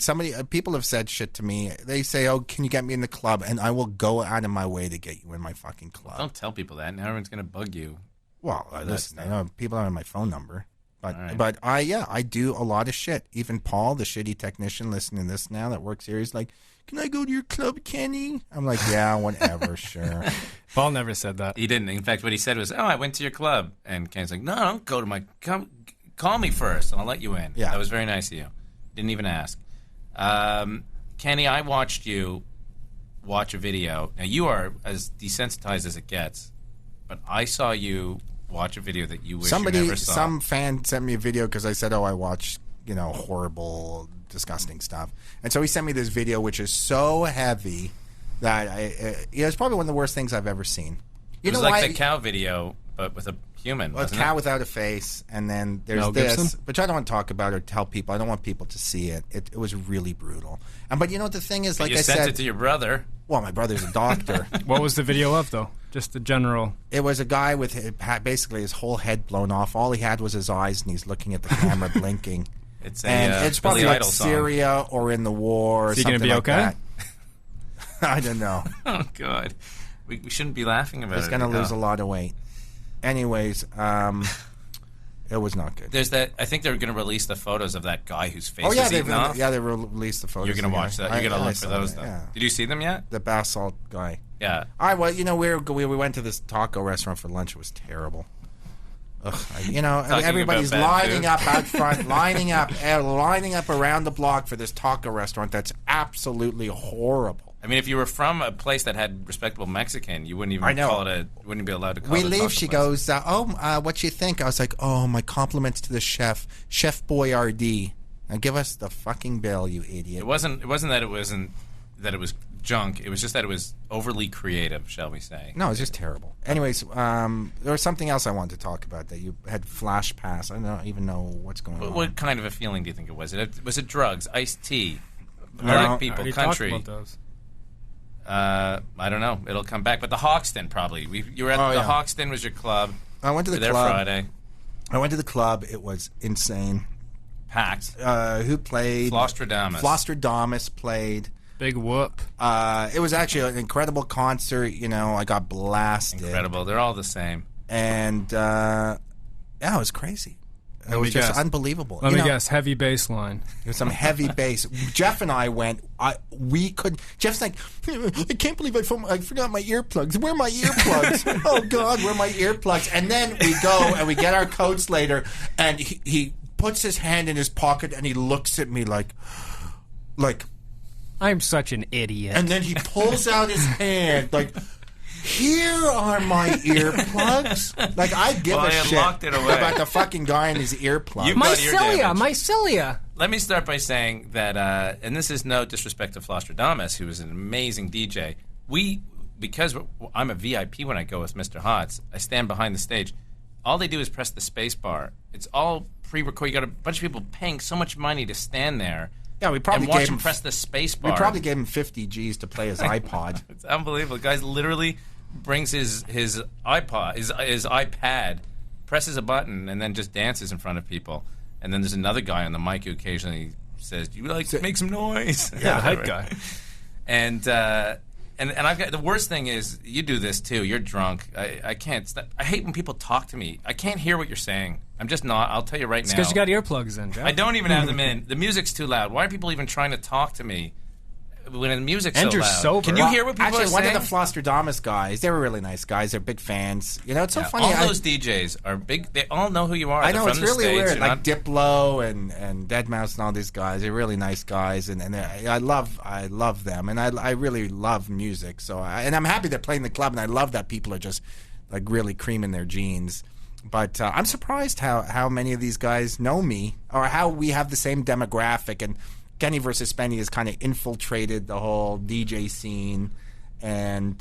People have said shit to me. They say, "Oh, can you get me in the club?" And I will go out of my way to get you in my fucking club.
Don't tell people that. Now everyone's going to bug you.
Well, listen, I know people don't have my phone number, but
All right.
but I do a lot of shit. Even Paul, the shitty technician listening to this now that works here, he's like, "Can I go to your club, Kenny?" I'm like, "Yeah, whatever, sure."
Paul never said that.
He didn't. In fact, what he said was, "Oh, I went to your club." And Ken's like, "No, don't go to my call me first, and I'll let you in."
Yeah.
That was very nice of you. Didn't even ask. Kenny, I watched you watch a video. Now, you are as desensitized as it gets, but I saw you watch a video that you wish you never saw.
Some fan sent me a video because I said, "Oh, I watch, horrible, disgusting stuff," and so he sent me this video, which is so heavy that it's probably one of the worst things I've ever seen.
It was like the cow video, but with a human.
A
Wasn't
cow
it?
without a face, and then there's
Mel
this,
Gibson?
which I don't want to talk about or tell people. I don't want people to see it. It was really brutal. But the thing is, like
you
I
sent
said,
it to your brother.
well, my brother's a doctor.
What was the video of, though? Just the general.
It was a guy with basically his whole head blown off. All he had was his eyes, and he's looking at the camera, blinking.
It's
And it's probably
Billy
like
Idol song.
Syria or in the war or
Is he
something
gonna be
like
okay?
that. I don't know.
Oh God, we shouldn't be laughing about
He's
it.
going to lose a
Oh.
lot of weight. Anyways, it was not good.
There's that. I think they're going to release the photos of that guy whose face
Oh yeah,
was
they
eaten off.
released the photos.
You're going to watch that. You're going to look for those, though.
Yeah.
Did you see them yet?
The basalt guy.
Yeah.
All right, well, we went to this taco restaurant for lunch. It was terrible. Ugh, everybody's
about bad
lining
food.
up out front, lining up around the block for this taco restaurant that's absolutely horrible.
I mean, if you were from a place that had respectable Mexican, you wouldn't even
I know.
call it wouldn't be allowed to call
We
it a
leave.
taco
She
place.
goes, what you think? I was like, oh, my compliments to the chef, Chef Boyardee. Now give us the fucking bill, you idiot.
It wasn't that it was junk. It was just that it was overly creative, shall we say?
No, it's just terrible. Anyways, there was something else I wanted to talk about that you had flash pass. I don't even know what's going on.
What kind of a feeling do you think it was? Was it drugs, iced tea,
No,
black
I
people,
Already
country?
talked about those.
I don't know. It'll come back. But the Hoxton, probably. You were at the Hoxton was your club.
I went to the
club.
club.
Friday.
I went to the club. It was insane.
Packed.
Who played? Flostradamus played.
Big whoop.
It was actually an incredible concert. You know, I got blasted.
Incredible. They're all the same.
And, yeah, it was crazy. It was just unbelievable.
Let me guess, heavy bass line.
It was some heavy bass. Jeff and I went. Jeff's like, I can't believe I forgot my earplugs. Where are my earplugs? Oh God, where are my earplugs? And then we go and we get our coats later, and he puts his hand in his pocket and he looks at me like.
I'm such an idiot.
And then he pulls out his hand like. Here are my earplugs. Like, I give a shit about the fucking guy and his earplugs.
My cilia.
Let me start by saying that, and this is no disrespect to Flostradamus, who is an amazing DJ. Because I'm a VIP when I go with Mr. Hotz, I stand behind the stage. All they do is press the space bar. It's all pre-recorded. You got a bunch of people paying so much money to stand there.
Yeah, we probably
watch him press the space bar.
We probably gave him 50 G's to play his iPod.
It's unbelievable. The guy literally brings his iPod, his iPad, presses a button, and then just dances in front of people. And then there's another guy on the mic who occasionally says, "Do you like to make some noise?"
Yeah, hype guy.
And I've got the worst thing is you do this too. You're drunk. I can't. I hate when people talk to me. I can't hear what you're saying. I'm just not. I'll tell you right now.
It's because you got earplugs in, Jeff.
I don't even have them in. The music's too loud. Why are people even trying to talk to me when the music's
and
so
you're
loud?
sober.
Can you hear what people
actually,
are saying?
one of the Flostradamus guys, they were really nice guys. They're big fans. You know, it's so funny.
All those DJs are big. They all know who you are.
I know,
They're
it's
from the
really
States.
weird. Like Diplo and Deadmau5 and all these guys. They're really nice guys, and I love them, and I really love music. So and I'm happy they're playing the club, and I love that people are just like really creaming their jeans. But I'm surprised how many of these guys know me, or how we have the same demographic. And Kenny versus Spenny has kind of infiltrated the whole DJ scene. And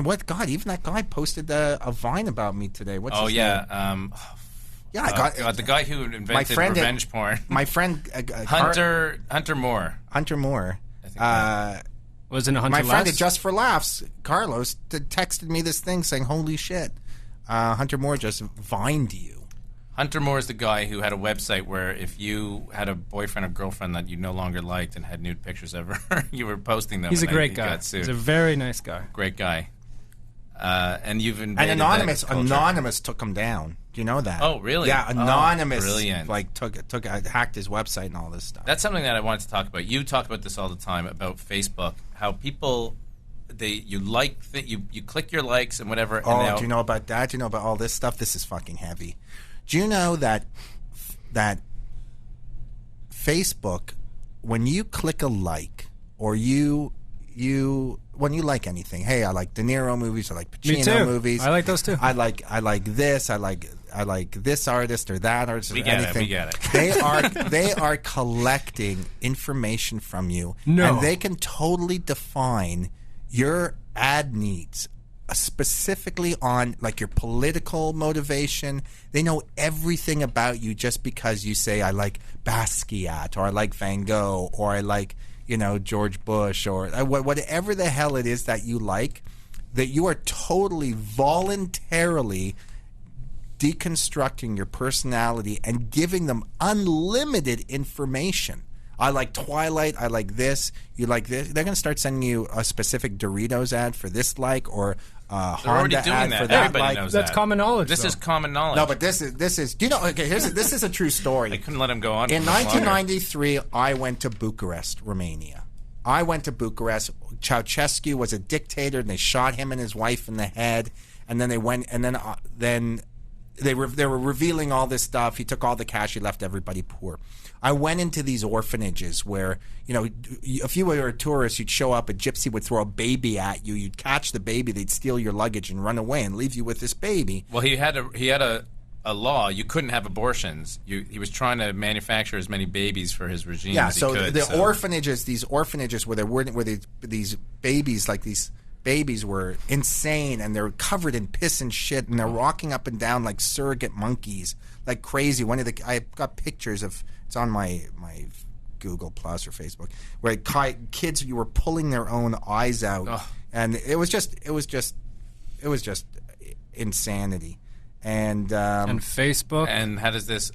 what, God, even that guy posted a Vine about me today. What's his name? Yeah, I got
the guy who invented revenge porn.
My friend
Hunter Moore.
Hunter Moore.
Wasn't it Hunter
My friend
Less?
at Just for Laughs, Carlos, texted me this thing saying, "Holy shit, Hunter Moore just vined you."
Hunter Moore is the guy who had a website where if you had a boyfriend or girlfriend that you no longer liked and had nude pictures of her, you were posting them.
He's a great
he
guy.
Got sued.
He's a very nice guy.
Great guy. And you've invaded
And
that
Anonymous took him down. Do you know that?
Oh, really?
Yeah, Anonymous.
Brilliant.
Like hacked his website and all this stuff.
That's something that I wanted to talk about. You talk about this all the time about Facebook. How people you click your likes and whatever.
Oh,
and
do you know about that? Do you know about all this stuff? This is fucking heavy. Do you know that Facebook, when you click a like, or when you like anything, hey, I like De Niro movies, I like Pacino movies.
I like those too.
I like this. I like this artist or that artist.
We
or
get
anything.
it. We get it.
They are collecting information from you,
No.
and they can totally define your ad needs, specifically on like your political motivation. They know everything about you just because you say I like Basquiat, or I like Van Gogh, or I like George Bush, or whatever the hell it is that you like. That you are totally voluntarily deconstructing your personality and giving them unlimited information. I like Twilight. I like this. You like this. They're going to start sending you a specific Doritos ad for this Honda
already doing
ad
that.
for that.
Everybody knows
That's
that.
common knowledge.
This
though.
is common knowledge.
No, but this is. Do you know? Okay, this is a true story.
I couldn't let him go on.
In
for much longer.
1993, I went to Bucharest, Romania. I went to Bucharest. Ceausescu was a dictator, and they shot him and his wife in the head. And then they went, and then they were revealing all this stuff. He took all the cash. He left everybody poor. I went into these orphanages where, if you were a tourist, you'd show up, a gypsy would throw a baby at you. You'd catch the baby. They'd steal your luggage and run away and leave you with this baby.
Well, he had a law. You couldn't have abortions. He was trying to manufacture as many babies for his regime as he could.
These orphanages where these babies were insane, and they're covered in piss and shit, and they're walking up and down like surrogate monkeys, like crazy. I got pictures of, it's on my Google Plus or Facebook, where kids you were pulling their own eyes out, and it was just insanity. And
Facebook.
And how does this?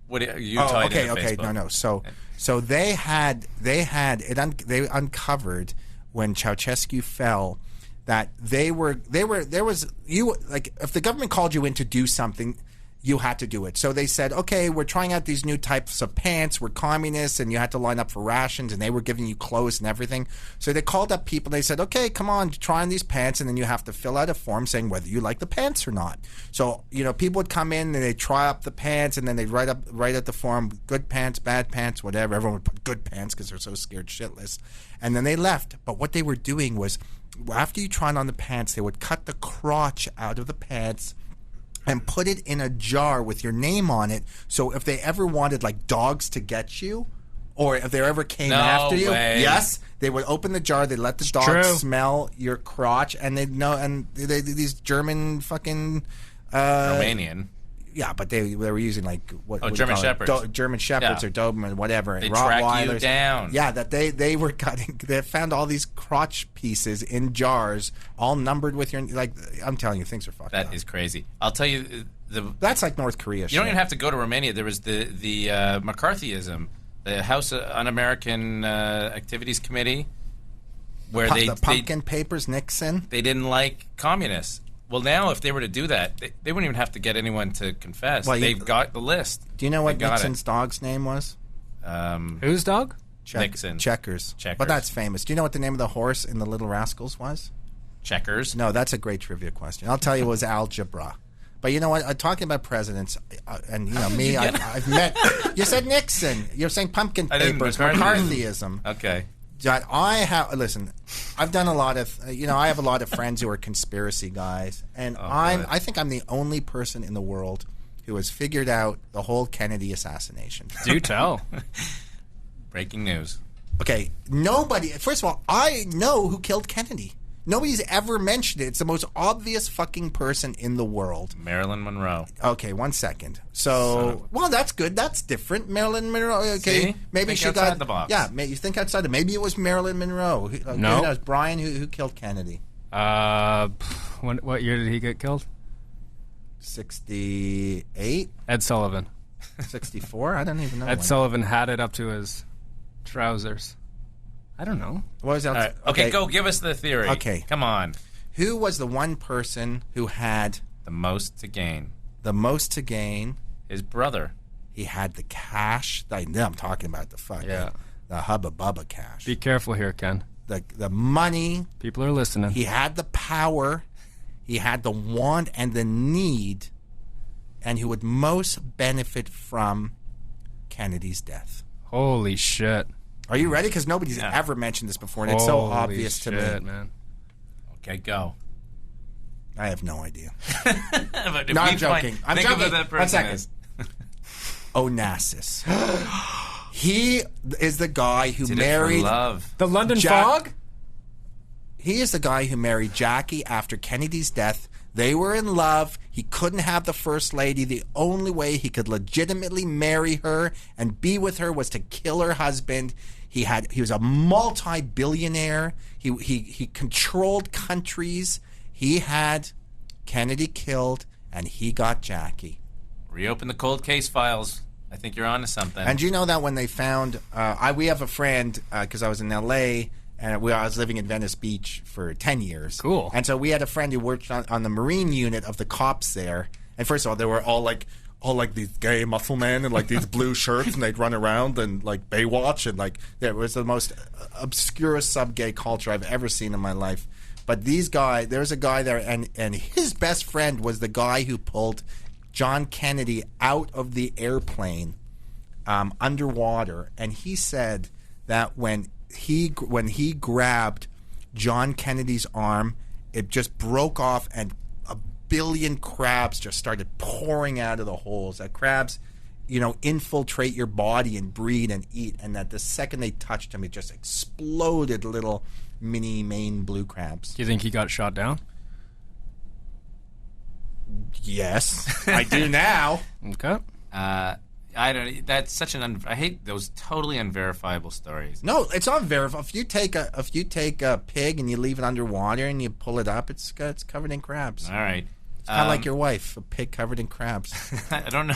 What are you tied into Facebook?
No. So they uncovered when Ceausescu fell that there was if the government called you in to do something, you had to do it. So they said, okay, we're trying out these new types of pants. We're communists, and you had to line up for rations, and they were giving you clothes and everything. So they called up people. They said, okay, come on, try on these pants, and then you have to fill out a form saying whether you like the pants or not. So, people would come in, and they'd try up the pants, and then they'd write at the form, good pants, bad pants, whatever. Everyone would put good pants because they're so scared shitless. And then they left. But what they were doing was, after you tried on the pants, they would cut the crotch out of the pants and put it in a jar with your name on it. So if they ever wanted dogs to get you, or if they ever came after you, yes, they would open the jar. They let the dog smell your crotch, and they'd know. And these German fucking
Romanian.
Yeah, but they were using
German Shepherds,
German Shepherds or Doberman, whatever.
They track you down.
Yeah, that they were cutting. They found all these crotch pieces in jars, all numbered with your I'm telling you, things are fucked up.
That is crazy. I'll tell you,
that's like North Korea.
You don't even have to go to Romania. There was the McCarthyism, the House Un-American Activities Committee, where
the pumpkin papers, Nixon.
They didn't like communists. Well, now if they were to do that, they wouldn't even have to get anyone to confess. Well, they've got the list.
Do you know what Nixon's dog's name was?
Whose dog?
Nixon.
Checkers. But that's famous. Do you know what the name of the horse in the Little Rascals was?
Checkers.
No, that's a great trivia question. I'll tell you, it was algebra. But you know what? Talking about presidents, and me, I've met. You said Nixon. You're saying pumpkin papers, McCarthyism.
Okay.
I've done a lot of, I have a lot of friends who are conspiracy guys, and I think I'm the only person in the world who has figured out the whole Kennedy assassination.
Do tell.
Breaking news.
Okay, first of all, I know who killed Kennedy. Nobody's ever mentioned it. It's the most obvious fucking person in the world.
Marilyn Monroe.
Okay, 1 second. So, that's good. That's different. Marilyn Monroe. Okay,
see?
Maybe
she got the box.
Yeah, you think outside. Maybe it was Marilyn Monroe.
No,
it was Brian who killed Kennedy.
What year did he get killed?
68.
Ed Sullivan.
64. I don't even know.
Ed Sullivan had it up to his trousers. I don't know.
What was that?
Right. Okay, go give us the theory.
Okay.
Come on.
Who was the one person who had
the most to gain?
The most to gain?
His brother.
He had the cash. I'm talking about the Hubba Bubba cash.
Be careful here, Ken.
The money.
People are listening.
He had the power. He had the want and the need, and he would most benefit from Kennedy's death.
Holy shit.
Are you ready? Because nobody's ever mentioned this before, and it's so obvious to me.
Man.
Okay, go.
I have no idea.
No,
I'm joking. I'm
think
joking.
Of that person
1 second. Onassis. He is the guy who married
love.
The London Fog?
He is the guy who married Jackie after Kennedy's death. They were in love. He couldn't have the first lady. The only way he could legitimately marry her and be with her was to kill her husband. He was a multi-billionaire. He controlled countries. He had Kennedy killed, and he got Jackie.
Reopen the cold case files. I think you're onto something.
And you know that when they found, we have a friend because I was in L.A. and I was living in Venice Beach for 10 years.
Cool.
And so we had a friend who worked on the Marine unit of the cops there. And first of all, they were all like these gay muscle men in these blue shirts, and they'd run around and Baywatch, and it was the most obscure sub-gay culture I've ever seen in my life. But there was a guy there, and his best friend was the guy who pulled John Kennedy out of the airplane underwater, and he said that when he grabbed John Kennedy's arm, it just broke off, and a billion crabs just started pouring out of the holes. That crabs, infiltrate your body and breed and eat, and that the second they touched him, it just exploded little mini Maine blue crabs.
Do you think he got shot down?
Yes, I do now.
Okay.
I don't. That's such an. I hate those totally unverifiable stories.
No, it's not verifiable. If you take a pig and you leave it underwater and you pull it up, it's covered in crabs.
All right.
It's kind of like your wife, a pig covered in crabs.
I don't know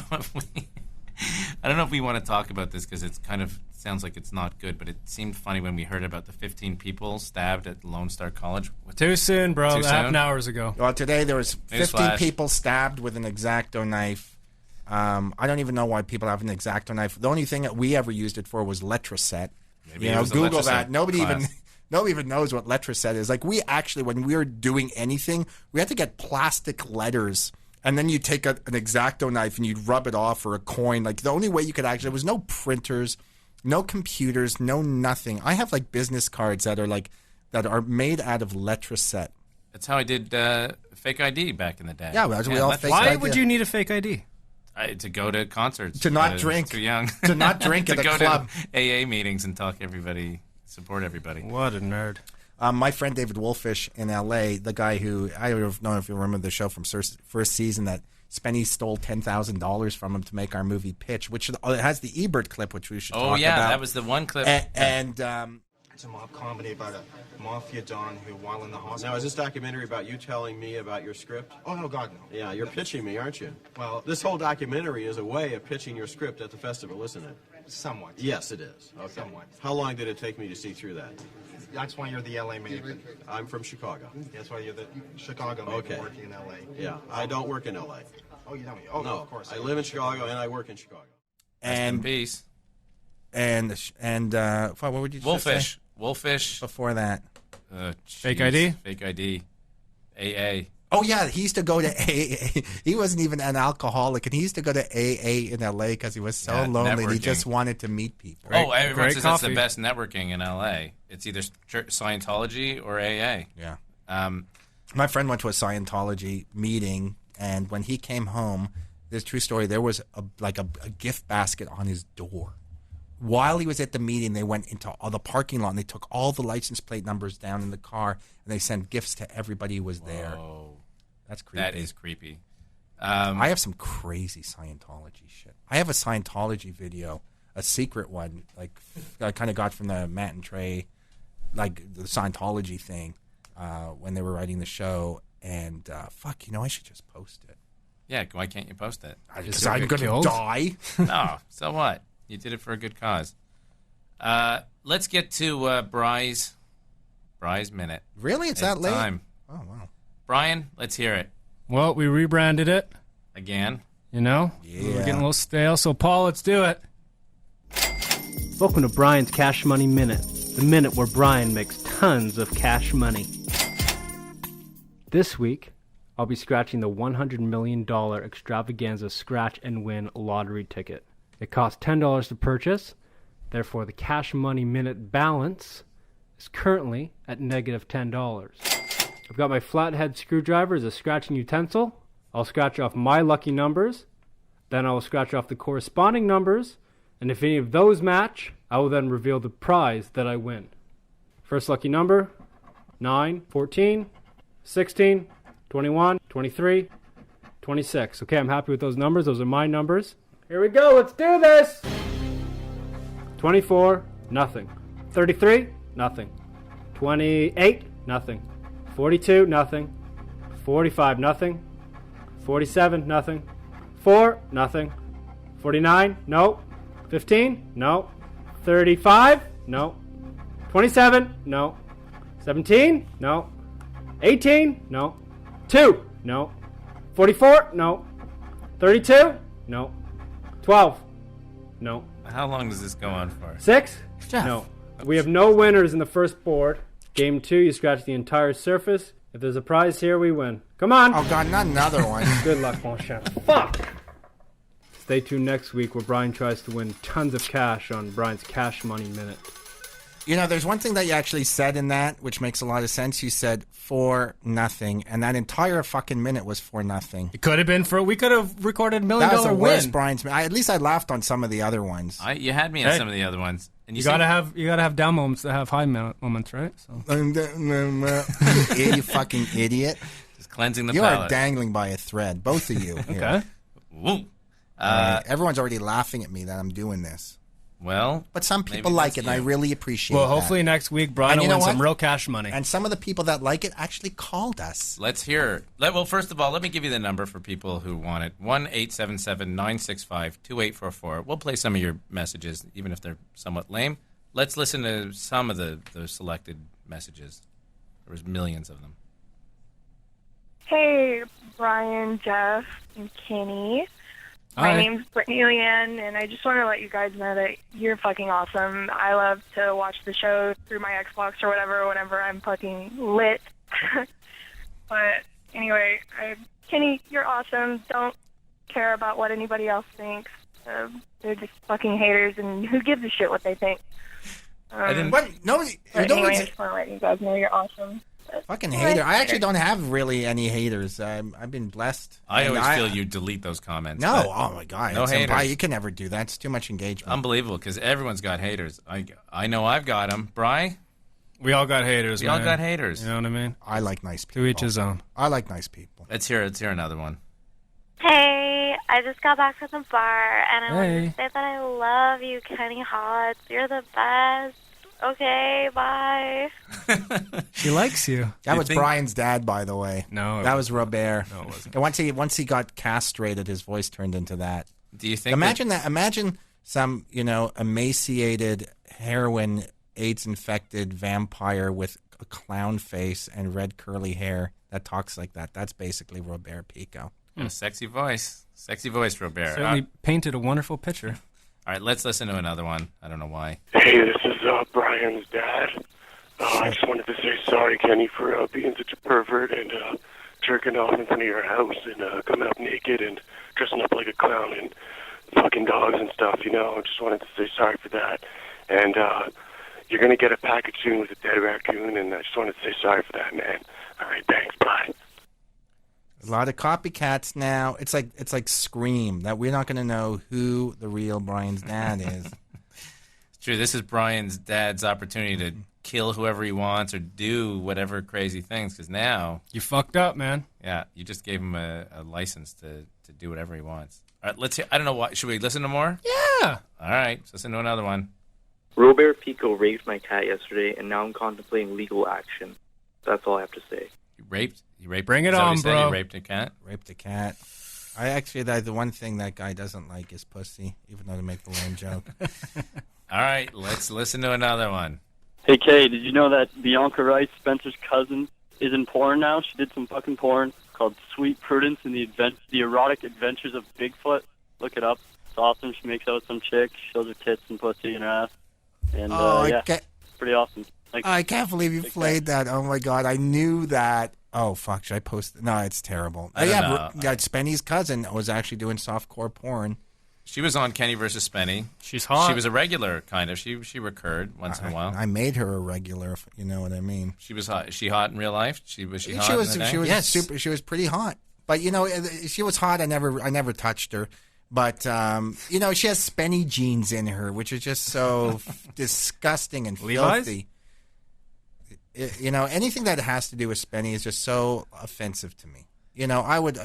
if we want to talk about this because it's kind of sounds like it's not good, but it seemed funny when we heard about the 15 people stabbed at Lone Star College.
Too soon, bro.
Too
That happened
soon?
hours ago.
Well, today there was 15
Newsflash.
people stabbed with an X-Acto knife. I don't even know why people have an X-Acto knife. The only thing that we ever used it for was Letraset.
Maybe it was a
Google
Letraset
that. Nobody
class.
even knows what Letraset is. Like, we actually, when we were doing anything, we had to get plastic letters. And then you take an X-Acto knife and you'd rub it off or a coin. Like, the only way you could actually, there was no printers, no computers, no nothing. I have like business cards that are made out of Letraset.
That's how I did fake ID back in the day.
Yeah, we all fake
Why
ID.
would you need a fake ID?
To go to concerts.
To not drink.
Too young.
To not drink at
to
a
go
club.
to AA meetings and talk everybody, support everybody.
What a nerd.
My friend David Wolfish in L.A., the guy who, I don't know if you remember the show from first season, that Spenny stole $10,000 from him to make our movie Pitch, which it has the Ebert clip, which we should talk about.
Oh, yeah, that was the one clip.
It's a mob comedy about a mafia don who, while in the hospital...
Now, is this documentary about you telling me about your script?
Oh, no, God, no.
Yeah, you're pitching me, aren't you?
Well,
This whole documentary is a way of pitching your script at the festival, isn't it?
somewhat.
Yes, it is. Okay.
Somewhat.
How long did it take me to see through that?
That's why you're the LA mayor.
I'm from Chicago.
That's why you're the Chicago mayor
Okay.
working in LA.
Yeah, I don't work in L.A.
Oh, you don't? Oh, no,
No,
of course.
I live in Chicago and I work in Chicago.
Rest in peace.
What would you just say
Wolfish.
before that?
Fake ID?
Fake ID. AA.
Oh, yeah, he used to go to AA. He wasn't even an alcoholic, and he used to go to AA in L.A. because he was so
Yeah,
lonely and he
networking.
just wanted to meet people.
Everyone
great
says it's the
coffee.
best networking in LA. It's either Scientology or AA.
Yeah. My friend went to a Scientology meeting, and when he came home, this true story, there was a gift basket on his door. While he was at the meeting, they went into the parking lot, and they took all the license plate numbers down in the car, and they sent gifts to everybody who was there.
Oh,
That's creepy.
that is creepy.
I have some crazy Scientology shit. I have a Scientology video, a secret one, like I kind of got from the Matt and Trey, like the Scientology thing, when they were writing the show. And I should just post it.
Yeah, why can't you post it?
Because
you'll
I'm
get
going to
killed?
die.
No, so what? You did it for a good cause. Let's get to Bry's Minute.
Really? It's that late?
Time.
Oh, wow.
Brian, let's hear it.
Well, we rebranded it.
Again.
You know?
Yeah.
We're getting a little stale. So, Paul, let's do it.
Welcome to Brian's Cash Money Minute, the minute where Brian makes tons of cash money. This week, I'll be scratching the $100 million extravaganza scratch and win lottery ticket. It costs $10 to purchase, therefore the Cash Money Minute balance is currently at negative $10. I've got my flathead screwdriver as a scratching utensil. I'll scratch off my lucky numbers, then I will scratch off the corresponding numbers, and if any of those match, I will then reveal the prize that I win. First lucky number, 9, 14, 16, 21, 23, 26. Okay, I'm happy with those numbers. Those are my numbers. Here we go. Let's do this. 24, nothing. 33, nothing. 28, nothing. 42, nothing. 45, nothing. 47, nothing. 4, nothing. 49, no. 15, no. 35, no. 27, no. 17, no. 18, no. 2, no. 44, no. 32, no. 12, no.
How long does this go on for?
6, no. We have no winners in the first board. Game 2, you scratch the entire surface. If there's a prize here, we win. Come on.
Oh, God, not another one.
Good luck, mon cher. Fuck! Stay tuned next week where Brian tries to win tons of cash on Brian's Cash Money Minute.
There's one thing that you actually said in that, which makes a lot of sense. You said for nothing, and that entire fucking minute was for nothing.
It could have been we could have recorded $1 million
That was the worst
win.
Brian's. At least I laughed on some of the other ones.
You had me on
Hey.
some of the other ones. And
You gotta have down moments that have high moments, right? So.
You fucking idiot.
just cleansing the
You
palate.
are dangling by a thread, both of you. here.
Okay.
Woo.
Everyone's already laughing at me that I'm doing this.
Well,
but some people like it, and I really appreciate it.
Well, hopefully next week, Brian will win some real cash money.
And some of the people that like it actually called us.
Let's hear. Well, first of all, let me give you the number for people who want it. 1-877-965-2844. We'll play some of your messages, even if they're somewhat lame. Let's listen to some of the selected messages. There's millions of them.
Hey, Brian, Jeff, and Kenny. My name's Brittany Leanne, and I just want to let you guys know that you're fucking awesome. I love to watch the show through my Xbox or whatever whenever I'm fucking lit. But anyway, Kenny, you're awesome. Don't care about what anybody else thinks. They're just fucking haters, and who gives a shit what they think?
Nobody.
Anyway, I just want to let you guys know you're awesome.
Fucking hater. I actually don't have really any haters. I've been blessed.
I always feel you delete those comments.
No, oh my God.
No haters.
You can never do that. It's too much engagement.
Unbelievable, because everyone's got haters. I know I've got them. Bri?
We all got haters,
We all got haters.
You know what I mean?
I like nice people.
To each his own.
I like nice people.
Let's hear another one.
Hey, I just got back from the bar, and I wanted to say that I love you, Kenny Hotz. You're the best. Okay, bye.
She likes you.
That was Brian's dad, by the way.
No.
That was Robert.
No, it wasn't.
And once he got castrated, his voice turned into that.
Do you think
Imagine that. Imagine some, emaciated, heroin, AIDS-infected vampire with a clown face and red curly hair that talks like that. That's basically Robert Pico.
A sexy voice. Sexy voice, Robert.
Certainly painted a wonderful picture.
All right, let's listen to another one. I don't know why.
Hey, this is Brian's dad. I just wanted to say sorry, Kenny, for being such a pervert and jerking off in front of your house and coming up naked and dressing up like a clown and fucking dogs and stuff, I just wanted to say sorry for that. And you're going to get a package soon with a dead raccoon, and I just wanted to say sorry for that, man. All right, thanks, bye.
A lot of copycats now. It's like Scream, that we're not going to know who the real Brian's dad is.
It's true. This is Brian's dad's opportunity to kill whoever he wants or do whatever crazy things, because now...
You fucked up, man.
Yeah, you just gave him a license to do whatever he wants. All right, let's hear... I don't know why. Should we listen to more?
Yeah.
All right, let's listen to another one.
Robert Pico raped my cat yesterday, and now I'm contemplating legal action. That's all I have to say.
You raped?
Bring it on, bro.
You raped a cat?
Raped a cat. The one thing that guy doesn't like is pussy, even though they make the lame joke.
All right, let's listen to another one.
Hey, Kay, did you know that Bianca Rice, Spencer's cousin, is in porn now? She did some fucking porn called Sweet Prudence and the Erotic Adventures of Bigfoot. Look it up. It's awesome. She makes out with some chick. She shows her tits and pussy in her ass. And, it's pretty awesome.
I can't believe you played that. Oh, my God. I knew that. Oh, fuck. Should I post it? No, it's terrible.
I don't know.
Spenny's cousin was actually doing softcore porn.
She was on Kenny versus Spenny.
She's hot.
She was a regular, kind of. She recurred once in a while.
I made her a regular, if you know what I mean.
She was hot. Is she hot in real life? She hot in the day?
She was super. She was pretty hot. But she was hot. I never touched her. But she has Spenny genes in her, which is just so disgusting and filthy. Anything that has to do with Spenny is just so offensive to me. I would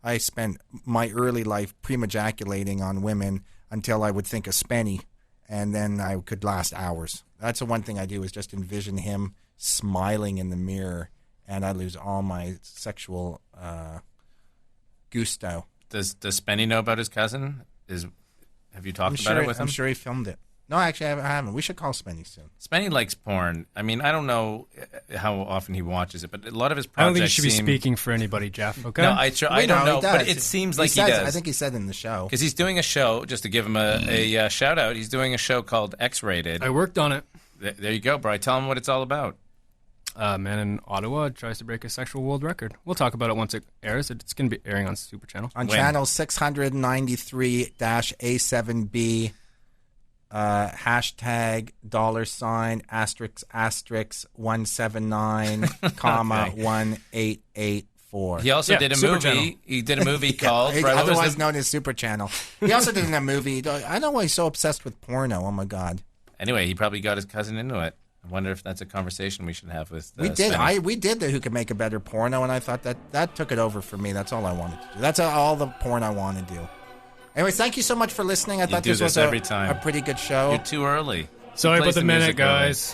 I spent my early life premajaculating on women until I would think of Spenny, and then I could last hours. That's the one thing I do is just envision him smiling in the mirror, and I lose all my sexual gusto.
Does Spenny know about his cousin? Have you talked about it with him?
I'm sure he filmed it. No, actually, I haven't. We should call Spenny soon.
Spenny likes porn. I mean, I don't know how often he watches it, but a lot of his projects
I don't think you should be speaking for anybody, Jeff, okay?
No, I don't know, but it seems like he does.
I think he said in the show.
Because he's doing a show, just to give him a shout-out, he's doing a show called X-Rated.
I worked on it.
There you go, Bri. Tell him what it's all about.
A man in Ottawa tries to break a sexual world record. We'll talk about it once it airs. It's going to be airing on Super Channel.
On channel 693-A7B. Hashtag $**179, comma 1884.
He also did a movie. Channel. He did a movie called
otherwise known as Super Channel. He also did a movie. I know why he's so obsessed with porno. Oh my God.
Anyway, he probably got his cousin into it. I wonder if that's a conversation we should have with.
We did. We did the Who Could Make a Better Porno, and I thought that took it over for me. That's all I wanted to do. That's all the porn I want to do. Anyways, thank you so much for listening. I thought
do
this was
every time.
a pretty good show.
You're too early.
Sorry
Play
about the
some
minute,
music early.
guys.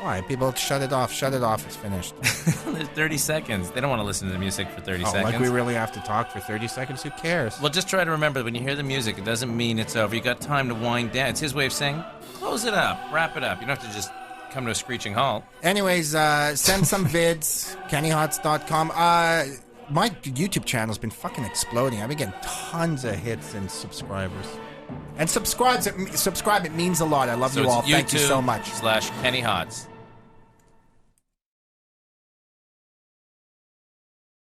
Why? People shut it off. Shut it off. It's finished.
There's 30 seconds. They don't want to listen to the music for 30 seconds.
Like we really have to talk for 30 seconds? Who cares?
Well, just try to remember that when you hear the music, it doesn't mean it's over. You got time to wind down. It's his way of saying, close it up, wrap it up. You don't have to just come to a screeching halt.
Anyways, send some vids. kennyhotz.com. My YouTube channel's been fucking exploding. I've been getting tons of hits and subscribers. And subscribe. It means a lot. I love you all. Thank you so much.
/KennyHotz.